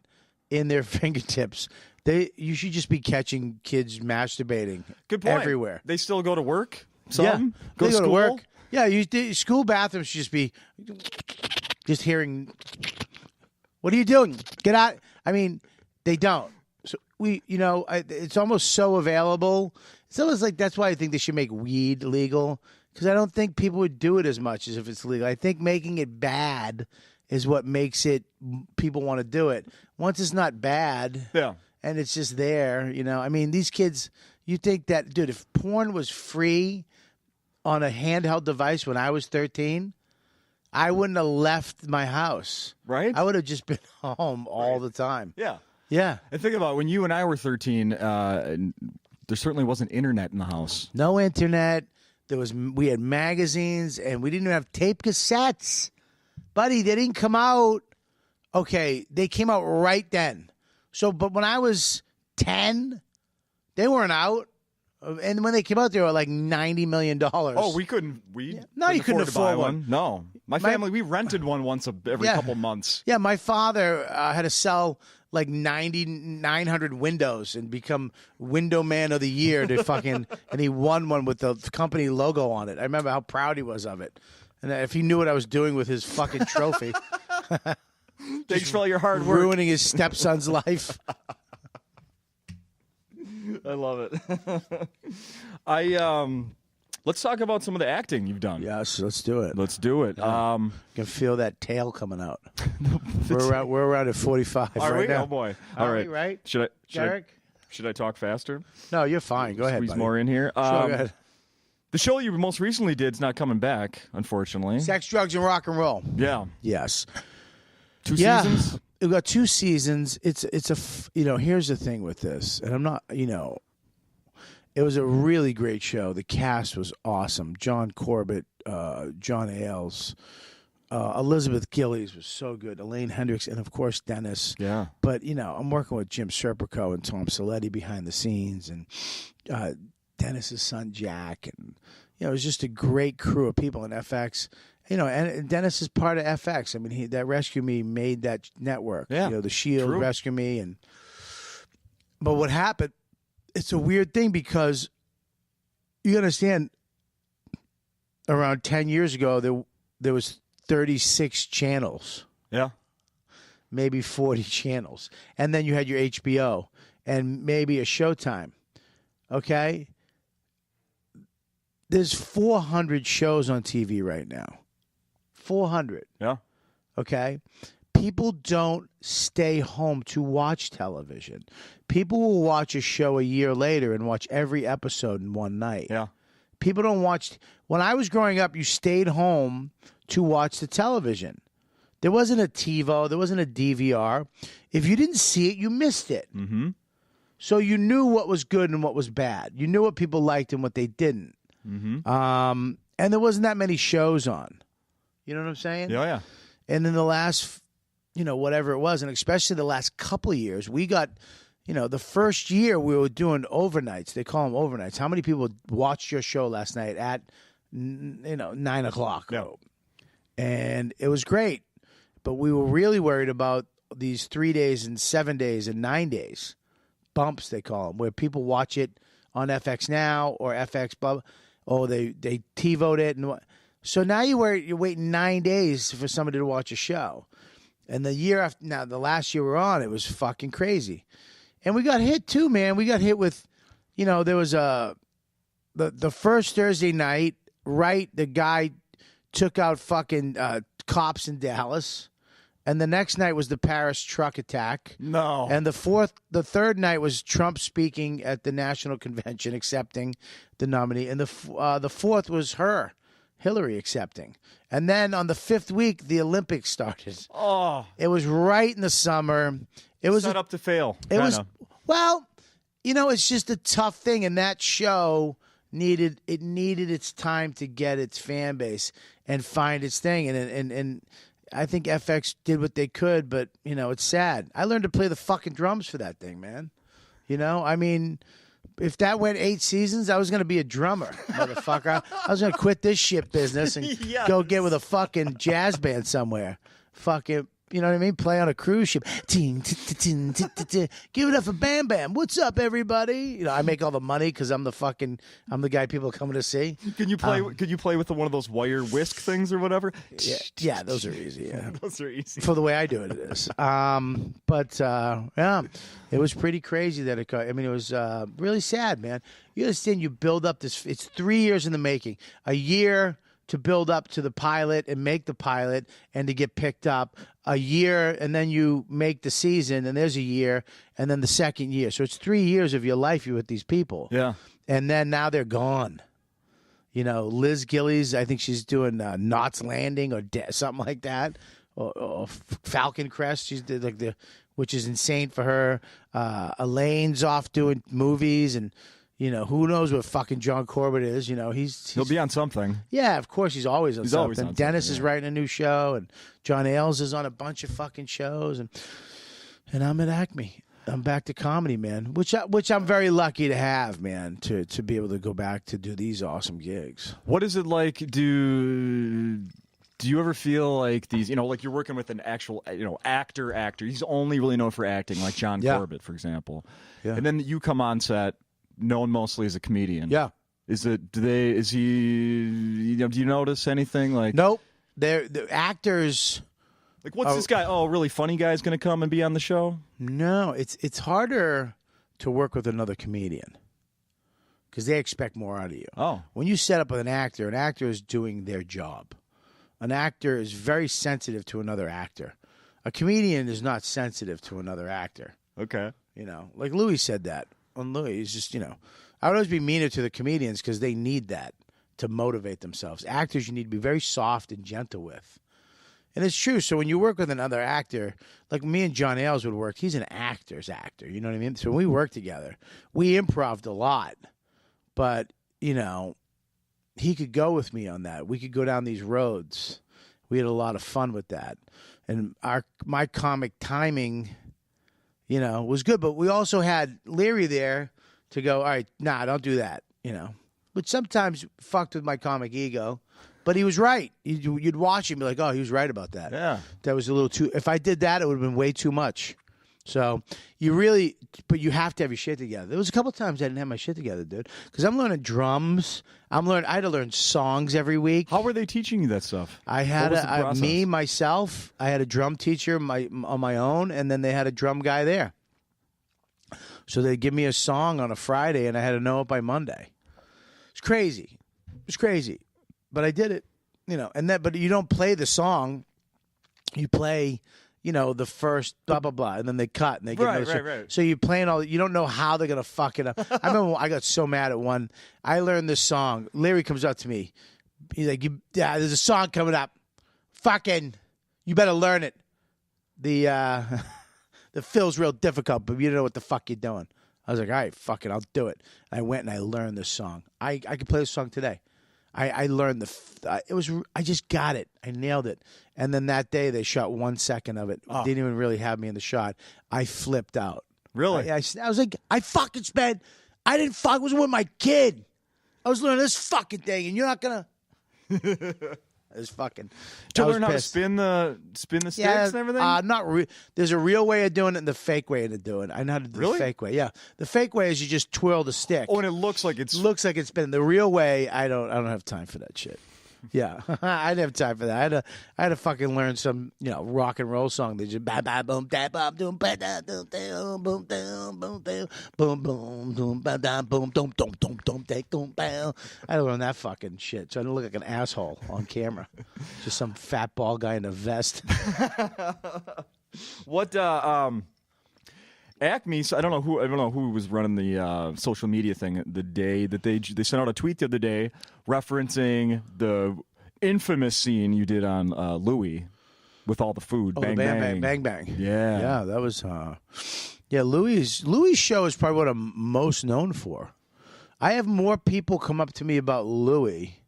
in their fingertips. You should just be catching kids masturbating. Good point. Everywhere. They still go to work? Some? Yeah. Go they to go school? to work. Yeah, school bathrooms should just be just hearing, what are you doing? Get out. I mean, they don't. So it's almost so available. It's almost like that's why I think they should make weed legal because I don't think people would do it as much as if it's legal. I think making it bad is what makes it people want to do it. Once it's not bad, and it's just there, I mean, these kids, you think that, dude, if porn was free on a handheld device when I was 13, I wouldn't have left my house. Right? I would have just been home all the time. Yeah. Yeah. And think about it, when you and I were 13, there certainly wasn't internet in the house. No internet. We had magazines, and we didn't even have tape cassettes. Buddy, they didn't come out Okay, they came out right then. So, but when I was 10, they weren't out. And when they came out, they were like $90 million. Oh, we couldn't. No, you couldn't to buy afford one. No, my family, we rented one once every couple months. Yeah, my father had to sell like 900 windows and become Window Man of the Year to fucking, and he won one with the company logo on it. I remember how proud he was of it. And if he knew what I was doing with his fucking trophy. Thanks for all your hard work. Ruining his stepson's life. I love it. Let's talk about some of the acting you've done. Yes, let's do it. Let's do it. You can feel that tail coming out. We're around at 45 Are right we? now. Oh boy! Are All right, we, right? Should I talk faster? No, you're fine. Go ahead, Squeeze buddy. more in here. Sure, go ahead. The show you most recently did is not coming back, unfortunately. Sex, drugs, and rock and roll. Yeah. Yes. 2 seasons. We've got 2 seasons. Here's the thing with this, and I'm not, it was a really great show. The cast was awesome. John Corbett, John Ailes, Elizabeth Gillies was so good. Elaine Hendricks, and of course Dennis. Yeah. But I'm working with Jim Serpico and Tom Saletti behind the scenes, and Dennis's son Jack, and it was just a great crew of people in FX. And Dennis is part of FX. I mean, that Rescue Me made that network. Yeah. The Shield, True. Rescue Me, but what happened? It's a weird thing because you understand. Around 10 years ago, there was 36 channels. Yeah. Maybe 40 channels, and then you had your HBO and maybe a Showtime. Okay. There's 400 shows on TV right now. 400. Yeah. Okay? People don't stay home to watch television. People will watch a show a year later and watch every episode in one night. Yeah. People don't watch. When I was growing up, you stayed home to watch the television. There wasn't a TiVo. There wasn't a DVR. If you didn't see it, you missed it. Mm-hmm. So you knew what was good and what was bad. You knew what people liked and what they didn't. Mm-hmm. And there wasn't that many shows on. You know what I'm saying? Yeah, yeah. And in the last, whatever it was, and especially the last couple of years, we got, the first year we were doing overnights. They call them overnights. How many people watched your show last night at, 9 o'clock? No. And it was great. But we were really worried about these 3 days and 7 days and 9 days. Bumps, they call them, where people watch it on FX Now or FX blah. Oh, they TiVo'd it, and so now you're waiting 9 days for somebody to watch a show, and the last year we're on, it was fucking crazy, and we got hit too, man. We got hit with, there was the first Thursday night, right? The guy took out fucking cops in Dallas. And the next night was the Paris truck attack. No. And the third night was Trump speaking at the National Convention, accepting the nominee. And the fourth was Hillary accepting. And then on the 5th week, the Olympics started. Oh. It was right in the summer. It was set up to fail. It was it's just a tough thing, and that show needed its time to get its fan base and find its thing, and I think FX did what they could, but, it's sad. I learned to play the fucking drums for that thing, man. I mean, if that went 8 seasons, I was going to be a drummer, motherfucker. I was going to quit this shit business and go get with a fucking jazz band somewhere. Fucking, you know what I mean? Play on a cruise ship. Give it up for Bam Bam. What's up, everybody? I make all the money because I'm the guy people are coming to see. Can you play? Could you play with one of those wire whisk things or whatever? Yeah, those are easy. Yeah, those are easy. For the way I do it, it is. It was pretty crazy that it got. I mean, it was really sad, man. You understand? You build up this. It's 3 years in the making. A year to build up to the pilot and make the pilot and to get picked up. A year, and then you make the season, and there's a year, and then the second year. So it's 3 years of your life you're with these people. Yeah. And then now they're gone. Liz Gillies, I think she's doing Knots Landing or something like that, or Falcon Crest. She's which is insane for her. Elaine's off doing movies, and You know, who knows what fucking John Corbett is? You know, he'll be on something. Yeah, of course, he's always on something. Always on Dennis something, is writing a new show, and John Ailes is on a bunch of fucking shows, and I'm at Acme. I'm back to comedy, man, which I'm very lucky to have, man, to be able to go back to do these awesome gigs. What is it like? Do you ever feel like these, like you're working with an actual, actor? He's only really known for acting, like John Corbett, for example. Yeah. And then you come on set, known mostly as a comedian. Yeah. Do you notice anything like? Nope. The actors. Like, what's this guy? Oh, really funny guy's going to come and be on the show? No, it's harder to work with another comedian because they expect more out of you. Oh. When you set up with an actor is doing their job. An actor is very sensitive to another actor. A comedian is not sensitive to another actor. Okay. Like Louis said that. On Louis, he's just, I would always be meaner to the comedians because they need that to motivate themselves. Actors, you need to be very soft and gentle with. And it's true. So when you work with another actor, like me and John Ailes would work, he's an actor's actor. You know what I mean? So when we worked together, we improv'd a lot. But, he could go with me on that. We could go down these roads. We had a lot of fun with that. And my comic timing, was good. But we also had Leary there to go, all right, nah, don't do that, Which sometimes fucked with my comic ego. But he was right. You'd watch him and be like, oh, he was right about that. Yeah. That was a little too... If I did that, it would have been way too much. So but you have to have your shit together. There was a couple times I didn't have my shit together, dude. Because I'm learning drums. I had to learn songs every week. How were they teaching you that stuff? I had myself, I had a drum teacher on my own, and then they had a drum guy there. So they'd give me a song on a Friday, and I had to know it by Monday. It's crazy. But I did it, but you don't play the song. You play, the first blah, blah, blah, and then they cut and they get right. So you're playing you don't know how they're going to fuck it up. I remember I got so mad at one. I learned this song. Larry comes up to me. He's like, there's a song coming up. Fucking, you better learn it. The fill's real difficult, but you don't know what the fuck you're doing. I was like, all right, fuck it, I'll do it. I went and I learned this song. I could play this song today. I learned I just got it. I nailed it. And then that day they shot 1 second of it. Oh. Didn't even really have me in the shot. I flipped out. Really? I was like, I was with my kid. I was learning this fucking thing and you're not going to. It was fucking. To learn how to spin the sticks and everything? There's a real way of doing it and the fake way of doing it. I know how to do the fake way. Yeah. The fake way is you just twirl the stick. Oh, and it looks like it's spinning. The real way, I don't have time for that shit. Yeah, I didn't have time for that. I had to fucking learn some, rock and roll song. They just ba ba boom da ba boom ba da boom boom boom boom boom boom boom ba da boom boom boom boom boom boom boom. I had to learn that fucking shit, so I don't look like an asshole on camera, just some fat bald guy in a vest. What Acme, so I don't know who was running the social media thing the day that they sent out a tweet the other day referencing the infamous scene you did on Louis with all the food. Bang, bang, bang, bang. Yeah, that was. Louis' show is probably what I'm most known for. I have more people come up to me about Louis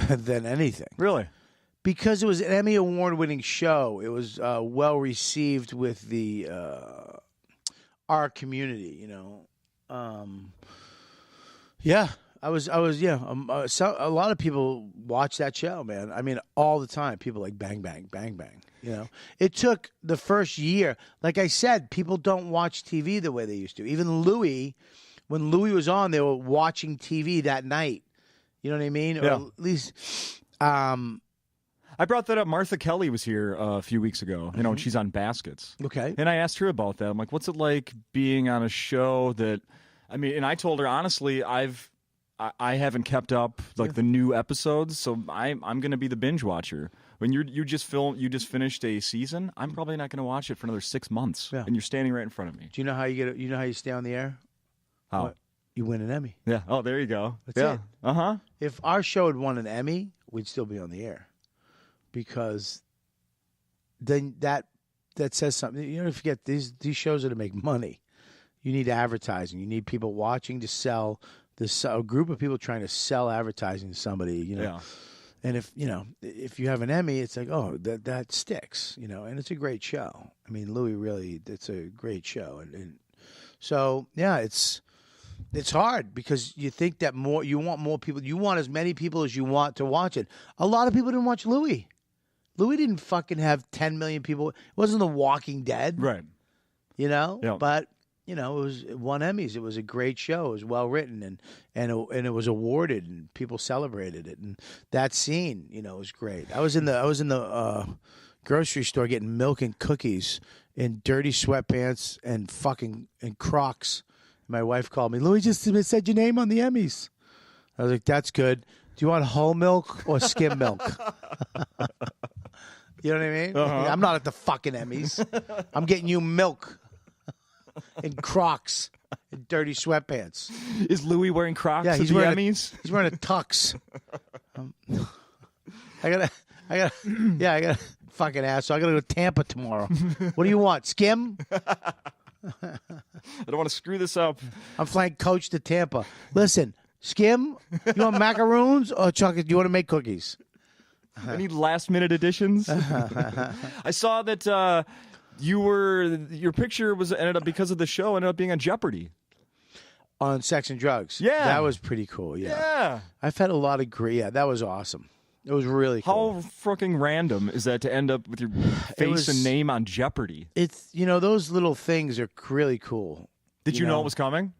than anything. Really? Because it was an Emmy Award-winning show. It was well received with the. Our community, yeah, I was, so a lot of people watch that show, man. I mean, all the time, people like bang, bang, bang, bang. It took the first year. Like I said, people don't watch TV the way they used to. Even Louis, when Louis was on, they were watching TV that night. You know what I mean? Yeah. Or at least, I brought that up. Martha Kelly was here a few weeks ago, and she's on Baskets. Okay. And I asked her about that. I'm like, what's it like being on a show that, and I told her, honestly, I haven't kept up, the new episodes, so I'm going to be the binge watcher. When you just finished a season, I'm probably not going to watch it for another 6 months, and you're standing right in front of me. Do you know how you stay on the air? How? What? You win an Emmy. Yeah. Oh, there you go. That's it. Uh-huh. If our show had won an Emmy, we'd still be on the air. Because then that says something. You don't forget these shows are to make money. You need advertising. You need people watching to sell this. A group of people trying to sell advertising to somebody. Yeah. And if you have an Emmy, it's like, oh, that sticks. And it's a great show. I mean, Louis really, it's a great show, and so yeah, it's hard because you think that you want more people. You want as many people as you want to watch it. A lot of people didn't watch Louis. Louis didn't fucking have 10 million people. It wasn't The Walking Dead. Right. Yeah. But, it won Emmys. It was a great show. It was well written and it was awarded and people celebrated it. And that scene, was great. I was in the grocery store getting milk and cookies in dirty sweatpants and Crocs. My wife called me. Louis just said your name on the Emmys. I was like, that's good. Do you want whole milk or skim milk? You know what I mean? Uh-huh. I'm not at the fucking Emmys. I'm getting you milk and Crocs and dirty sweatpants. Is Louis wearing Crocs Yeah, at he's the wearing Emmys? He's wearing a tux. I gotta fucking ass. So I gotta go to Tampa tomorrow. What do you want? Skim? I don't want to screw this up. I'm flying coach to Tampa. Listen, Skim, you want macaroons or chocolate? Do you want to make cookies? Any last-minute additions? I saw that your picture ended up because of the show ended up being on Jeopardy. On Sex and Drugs. Yeah. That was pretty cool, Yeah. I've had a lot of great, that was awesome. It was really cool. How fucking random is that to end up with your face and name on Jeopardy? It's, those little things are really cool. Did you know it was coming?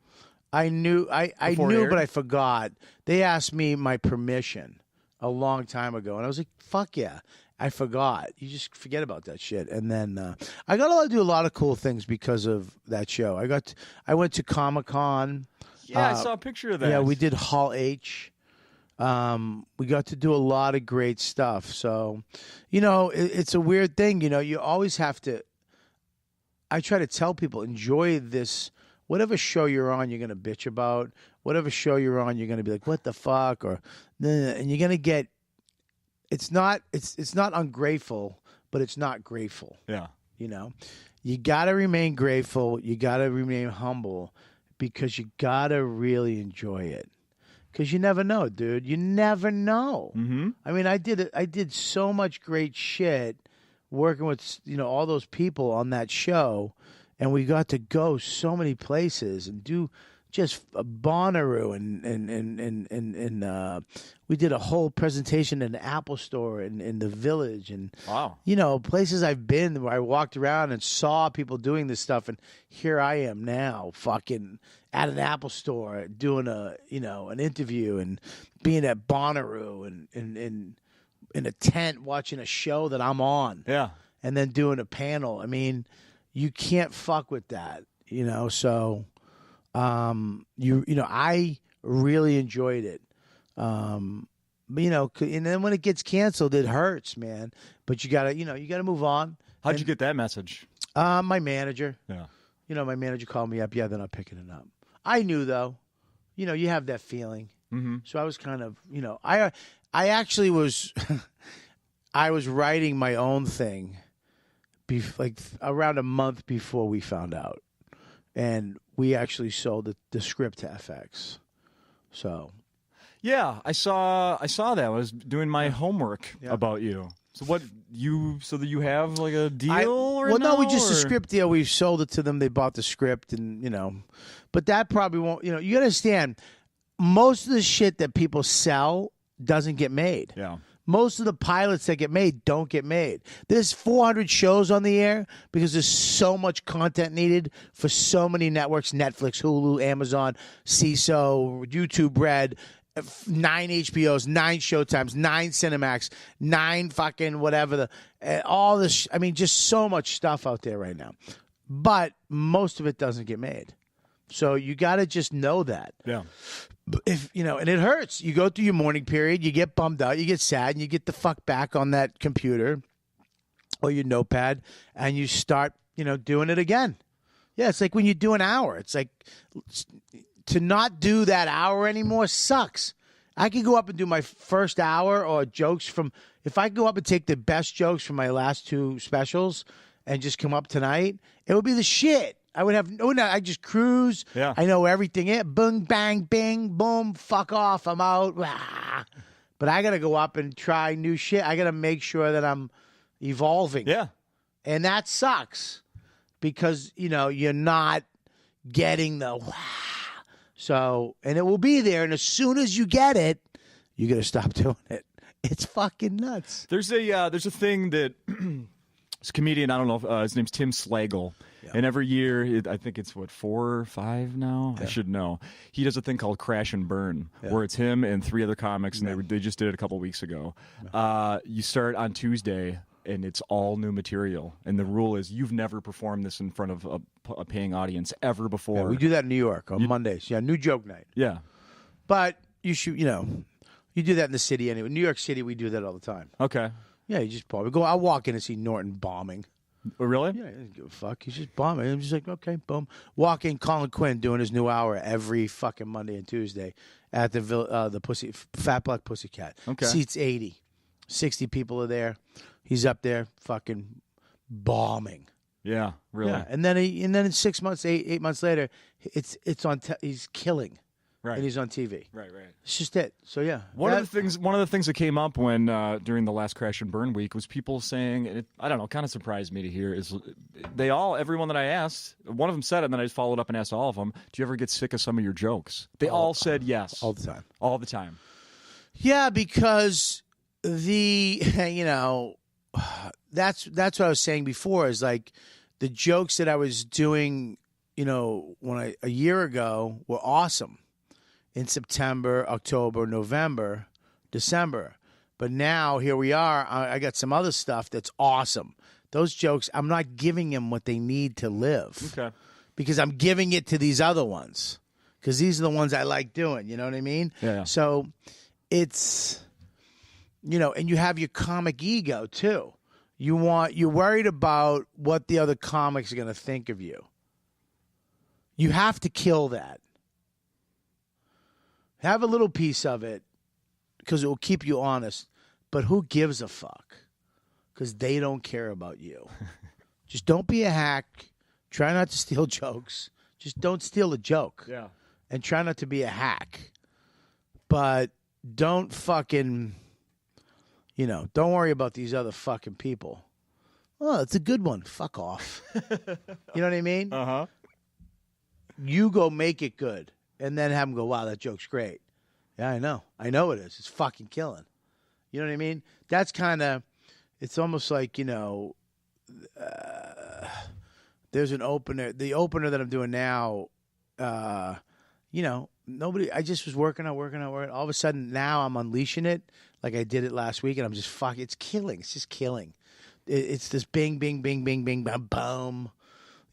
I knew, I Before it knew, aired? but I forgot. They asked me my permission a long time ago, and I was like, fuck yeah. I forgot. You just forget about that shit. And then I got to do a lot of cool things because of that show. I went to Comic-Con. Yeah, I saw a picture of that. Yeah, we did Hall H. We got to do a lot of great stuff. So, it's a weird thing. You always have to. I try to tell people, enjoy this. Whatever show you're on, you're going to bitch about. Whatever show you're on, you're going to be like, what the fuck? Or, and you're going to get. It's not ungrateful, but it's not grateful. Yeah. You got to remain grateful. You got to remain humble because you got to really enjoy it. Because you never know, dude. You never know. Mm-hmm. I mean, I did so much great shit working with all those people on that show, and we got to go so many places and do just Bonnaroo and we did a whole presentation in the Apple Store in the Village and Wow. Places I've been where I walked around and saw people doing this stuff, and here I am now fucking at an Apple Store doing an interview and being at Bonnaroo and in a tent watching a show that I'm on. Yeah. And then doing a panel. I mean, you can't fuck with that, so I really enjoyed it. And then when it gets canceled, it hurts, man. But you gotta move on. How'd you get that message? My manager. Yeah. My manager called me up. Yeah, they're not picking it up. I knew though. You have that feeling. Mm-hmm. So I was kind of, I actually was, I was writing my own thing, around a month before we found out, and we actually sold the script to FX. So. Yeah, I saw that. I was doing my homework about you. So so that you have like a deal no, we just a script deal. We sold it to them. They bought the script and, but that probably won't, you understand most of the shit that people sell doesn't get made. Yeah. Most of the pilots that get made don't get made. There's 400 shows on the air because there's so much content needed for so many networks, Netflix, Hulu, Amazon, CISO, YouTube Red, 9 HBOs, 9 Showtimes, 9 Cinemax, 9 fucking whatever. All this, just so much stuff out there right now. But most of it doesn't get made. So you got to just know that. Yeah. If and it hurts. You go through your mourning period, you get bummed out, you get sad, and you get the fuck back on that computer or your notepad, and you start, doing it again. Yeah, it's like when you do an hour. It's like to not do that hour anymore sucks. I could go up and do my first hour or jokes from. If I go up and take the best jokes from my last 2 specials and just come up tonight, it would be the shit. I would have no. I just cruise. Yeah. I know everything. Boom, bang, bing, boom. Fuck off. I'm out. Ah. But I got to go up and try new shit. I got to make sure that I'm evolving. Yeah. And that sucks because, you're not getting the wow. So, and it will be there. And as soon as you get it, you got to stop doing it. It's fucking nuts. There's a thing that this comedian, I don't know if his name's Tim Slagle. Yeah. And every year, I think it's 4 or 5 now. Yeah. I should know. He does a thing called Crash and Burn, where it's him and 3 other comics, and they just did it a couple weeks ago. You start on Tuesday, and it's all new material. And the rule is you've never performed this in front of a paying audience ever before. Yeah, we do that in New York on Mondays. Yeah, new joke night. Yeah. But you should, you do that in the city anyway. New York City, we do that all the time. Okay. Yeah, you just probably go. I'll walk in and see Norton bombing. Oh, really? Yeah, he doesn't give a fuck. He's just bombing. I'm just like, okay, boom. Walk in, Colin Quinn doing his new hour every fucking Monday and Tuesday at the Fat Black Pussycat. Okay. Seats 80. 60 people are there. He's up there fucking bombing. Yeah, really. Yeah, and then in 6 months, 8 months later, it's on. He's killing. Right. And he's on TV. Right. It's just it. So yeah. One of the things that came up when during the last Crash and Burn week was people saying, and I don't know, kind of surprised me to hear, is everyone that I asked, one of them said it, and then I just followed up and asked all of them, do you ever get sick of some of your jokes? They all said yes. All the time. All the time. Yeah, because that's what I was saying before is like the jokes that I was doing, a year ago were awesome. In September, October, November, December. But now, here we are. I got some other stuff that's awesome. Those jokes, I'm not giving them what they need to live. Okay. Because I'm giving it to these other ones. Because these are the ones I like doing. You know what I mean? Yeah. So it's, and you have your comic ego, too. You're worried about what the other comics are going to think of you. You have to kill that. Have a little piece of it because it will keep you honest. But who gives a fuck? Because they don't care about you. Just don't be a hack. Try not to steal jokes. Just don't steal a joke. Yeah. And try not to be a hack. But don't fucking, don't worry about these other fucking people. Oh, it's a good one. Fuck off. You know what I mean? Uh-huh. You go make it good. And then have them go, wow, that joke's great. Yeah, I know. I know it is. It's fucking killing. You know what I mean? That's kind of, it's almost like, there's an opener. The opener that I'm doing now, nobody, I just was working. All of a sudden, now I'm unleashing it like I did it last week, and I'm just fucking, it's killing. It's just killing. It's this bing, bing, bing, bing, bing, bam, boom,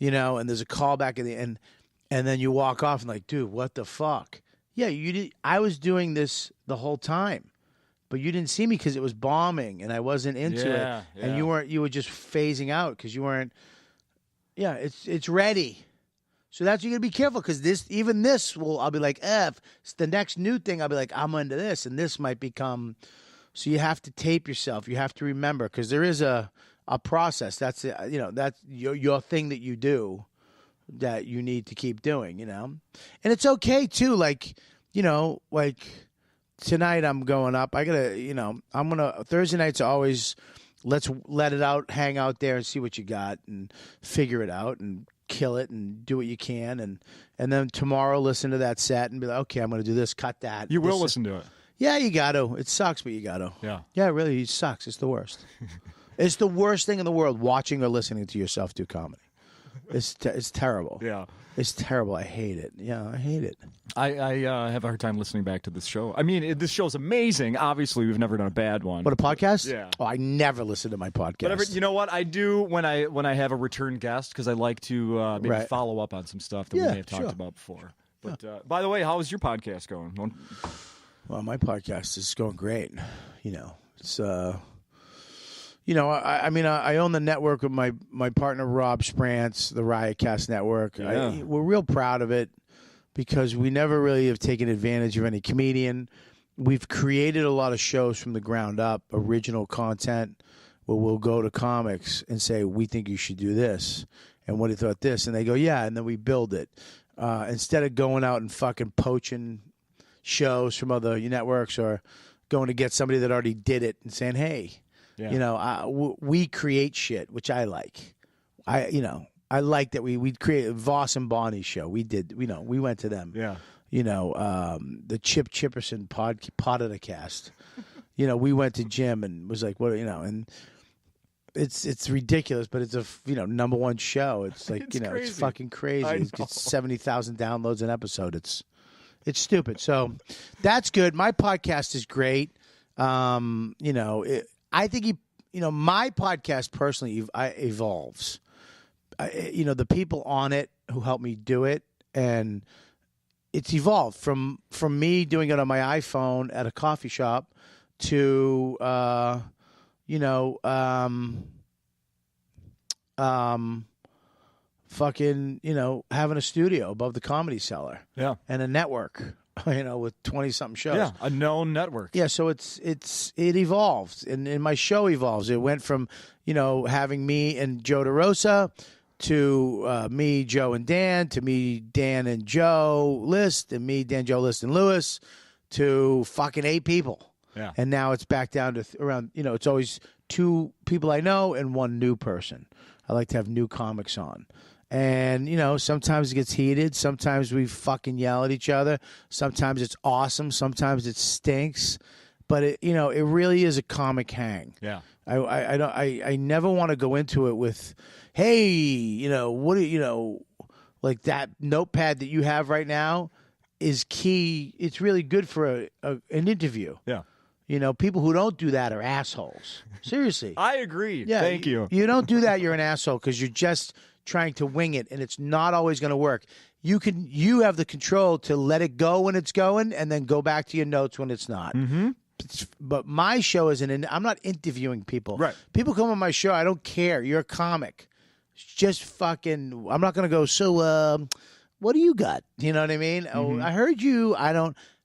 and there's a callback at the end. And then you walk off and like, dude, what the fuck? Yeah, you did. I was doing this the whole time, but you didn't see me because it was bombing and I wasn't into it. Yeah. And you were just phasing out because you weren't. Yeah, it's ready. So that's, you gotta be careful because this will, I'll be like, if it's the next new thing, I'll be like, I'm into this, and this might become. So you have to tape yourself. You have to remember because there is a process. That's that's your thing that you do. That you need to keep doing, and it's okay too. Like, like tonight I'm going up. I gotta, Thursday nights are always let's let it out, hang out there and see what you got and figure it out and kill it and do what you can. And then tomorrow listen to that set and be like, okay, I'm going to do this, cut that. You will listen to it. Yeah, you got to. It sucks, but you got to. Yeah. Yeah, really, it sucks. It's the worst. It's the worst thing in the world, watching or listening to yourself do comedy. It's terrible. Yeah. It's terrible. I hate it. Yeah, I hate it. I have a hard time listening back to this show. I mean, this show's amazing. Obviously, we've never done a bad one. What, a podcast? Yeah. Oh, I never listen to my podcast. But you know what? I do when I have a return guest because I like to maybe Right. follow up on some stuff that we may have talked about before. But by the way, how is your podcast going? Well, my podcast is going great. It's I mean, I own the network with my partner Rob Sprance, the Riotcast Network. Yeah. We're real proud of it because we never really have taken advantage of any comedian. We've created a lot of shows from the ground up, original content, where we'll go to comics and say, we think you should do this. And what do you thought this? And they go, yeah, and then we build it. Instead of going out and fucking poaching shows from other networks or going to get somebody that already did it and saying, hey, we create shit, which I like. I like that we created Voss and Bonnie's show. We did, we went to them. Yeah. The Chip Chipperson pot of the cast. We went to Jim and was like, and it's ridiculous, but it's a number one show. It's like it's fucking crazy. It gets 70,000 downloads an episode. It's stupid. So that's good. My podcast is great. I think my podcast personally evolves. The people on it who help me do it, and it's evolved from me doing it on my iPhone at a coffee shop to fucking having a studio above the Comedy Cellar, and a network, with 20-something shows. Yeah, a known network. Yeah, so it evolves, and my show evolves. It went from having me and Joe DeRosa to me, Joe and Dan, to me, Dan and Joe List, and me, Dan, Joe List, and Lewis, to fucking 8 people. Yeah. And now it's back down to around, it's always 2 people I know and 1 new person. I like to have new comics on. And, sometimes it gets heated. Sometimes we fucking yell at each other. Sometimes it's awesome. Sometimes it stinks. But it really is a comic hang. Yeah. I never want to go into it with, hey, what do like that notepad that you have right now is key. It's really good for an interview. Yeah. People who don't do that are assholes. Seriously. I agree. Yeah, Thank you. You don't do that, you're an asshole, because you're just trying to wing it, and it's not always going to work. You have the control to let it go when it's going and then go back to your notes when it's not. Mm-hmm. But my show I'm not interviewing people. Right. People come on my show, I don't care. You're a comic. Just fucking, I'm not going to go, so what do you got? You know what I mean? Mm-hmm. Oh, I heard you.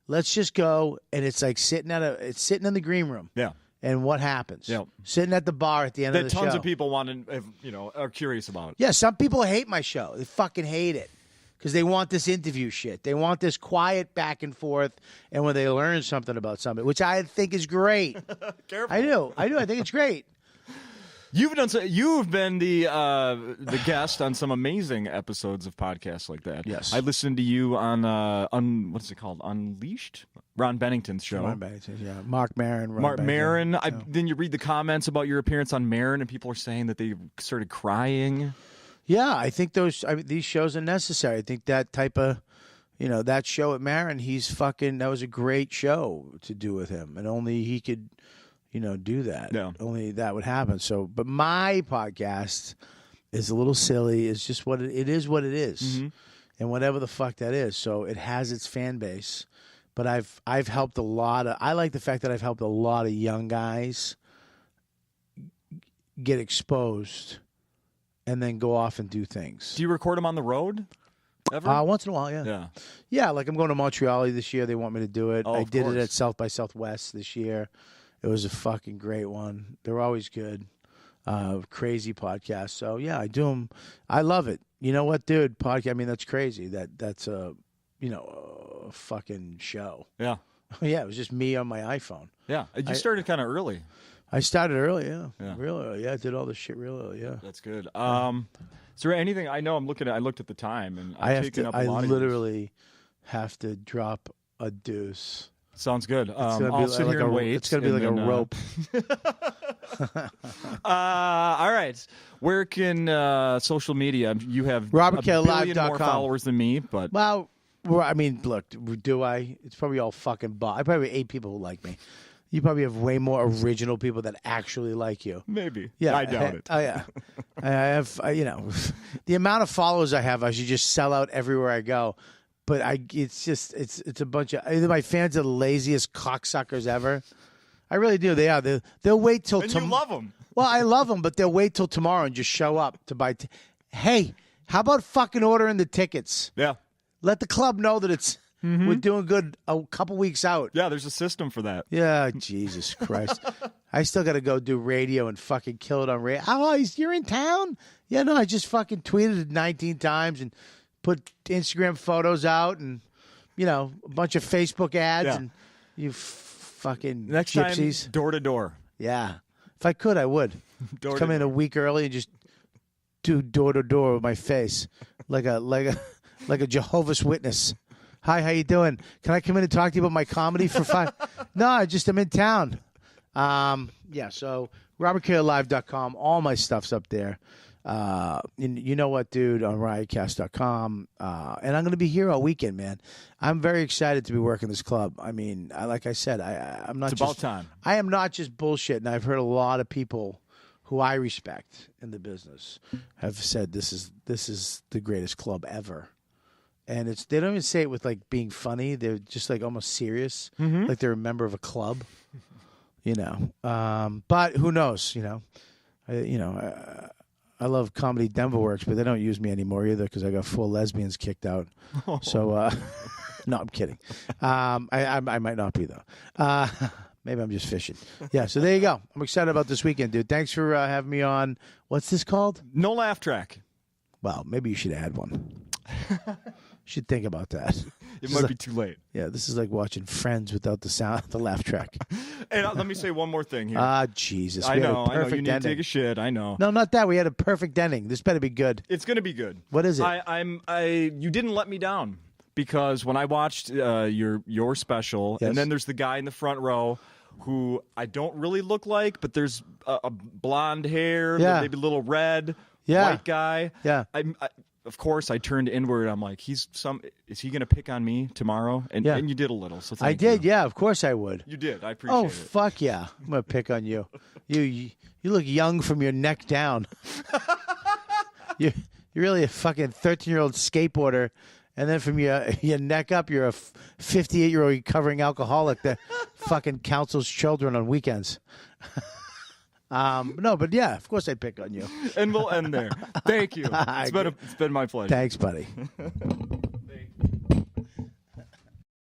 Let's just go. And it's like sitting in the green room. Yeah. And what happens? Yeah. Sitting at the bar at the end of the show. That tons of people are curious about. Yeah, some people hate my show. They fucking hate it because they want this interview shit. They want this quiet back and forth, and when they learn something about something, which I think is great. Careful. I do. I think it's great. You've been the guest on some amazing episodes of podcasts like that. Yes. I listened to you on what's it called? Unleashed? Ron Bennington's show. Ron Bennington, yeah. Mark Maron. Maron. Then you read the comments about your appearance on Maron, and people are saying that they started crying. Yeah, I think these shows are necessary. I think that type of, that show at Maron, that was a great show to do with him, and only he could, do that. Yeah. Only that would happen. So, but my podcast is a little silly. It's just what it is. What it is, mm-hmm. and whatever the fuck that is. So it has its fan base. But I've helped a lot of. I like the fact that I've helped a lot of young guys get exposed, and then go off and do things. Do you record them on the road? Ever? Once in a while, yeah. Yeah. Yeah, like I'm going to Montreal this year. They want me to do it. Oh, I of did course. it at South by Southwest this year. It was a fucking great one. They're always good. Crazy podcast. So yeah, I do them. I love it. You know what, dude? Podcast. I mean, that's crazy. That's a fucking show. Yeah. Yeah, it was just me on my iPhone. Yeah. You started kind of early. I started early. Yeah. Yeah. Real early. Yeah, I did all this shit real early. Yeah. That's good. Is there anything? I know I looked at the time, and I'm taking up a lot of literally have to drop a deuce. Sounds good. I'll I'll sit here and wait. It's going to be like a rope. All right. Where can social media? You have a billion more followers than me, but well, I mean, look, do I? It's probably all fucking bot. I probably have 8 people who like me. You probably have way more original people that actually like you. Maybe. Yeah, I doubt it. Oh yeah, I have. The amount of followers I have, I should just sell out everywhere I go. But it's a bunch of either my fans are the laziest cocksuckers ever. I really do. They are. They'll wait till And you love them. Well, I love them, but they'll wait till tomorrow and just show up to buy. Hey, how about fucking ordering the tickets? Yeah. Let the club know that we're doing good a couple weeks out. Yeah, there's a system for that. Yeah, Jesus Christ. I still got to go do radio and fucking kill it on radio. Oh, you're in town? Yeah, no, I just fucking tweeted it 19 times and put Instagram photos out and, a bunch of Facebook ads Yeah. and you fucking Next gypsies. time, door to door. Yeah. If I could, I would. Door to Come in door. a week early and just do door to door with my face like a Jehovah's Witness. Hi, how you doing? Can I come in and talk to you about my comedy for 5? No, I'm in town. So robertkalelive.com, all my stuff's up there. You know what, dude, on riotcast.com. And I'm going to be here all weekend, man. I'm very excited to be working this club. I mean, like I said, I'm not It's about time. I am not just bullshit, and I've heard a lot of people who I respect in the business have said this is the greatest club ever. And they don't even say it with like being funny. They're just like almost serious, like they're a member of a club, But who knows, I love Comedy Denver Works, but they don't use me anymore either because I got 4 lesbians kicked out. So, no, I'm kidding. I might not be though. Maybe I'm just fishing. Yeah. So there you go. I'm excited about this weekend, dude. Thanks for having me on. What's this called? No laugh track. Well, maybe you should add one. Should think about that. It might be too late. Yeah, this is like watching Friends without the sound, the laugh track. And let me say one more thing here. Jesus. I We had a know. You perfect need to ending. take a shit. I know. No, not that. We had a perfect ending. This better be good. It's going to be good. What is it? You didn't let me down because when I watched your special, Yes. and then there's the guy in the front row who I don't really look like, but there's a blonde hair, Yeah. maybe a little red, Yeah. white guy. Yeah. Of course, I turned inward. I'm like, is he going to pick on me tomorrow? And Yeah. and you did a little. So I thank did. You. Yeah, of course I would. You did. I appreciate Oh, it. fuck yeah. I'm going to pick on you. You look young from your neck down. You're really a fucking 13-year-old skateboarder. And then from your neck up, you're a 58-year-old recovering alcoholic that fucking counsels children on weekends. No, but yeah, of course I'd pick on you. And we'll end there. Thank you. It's been my pleasure. Thanks, buddy.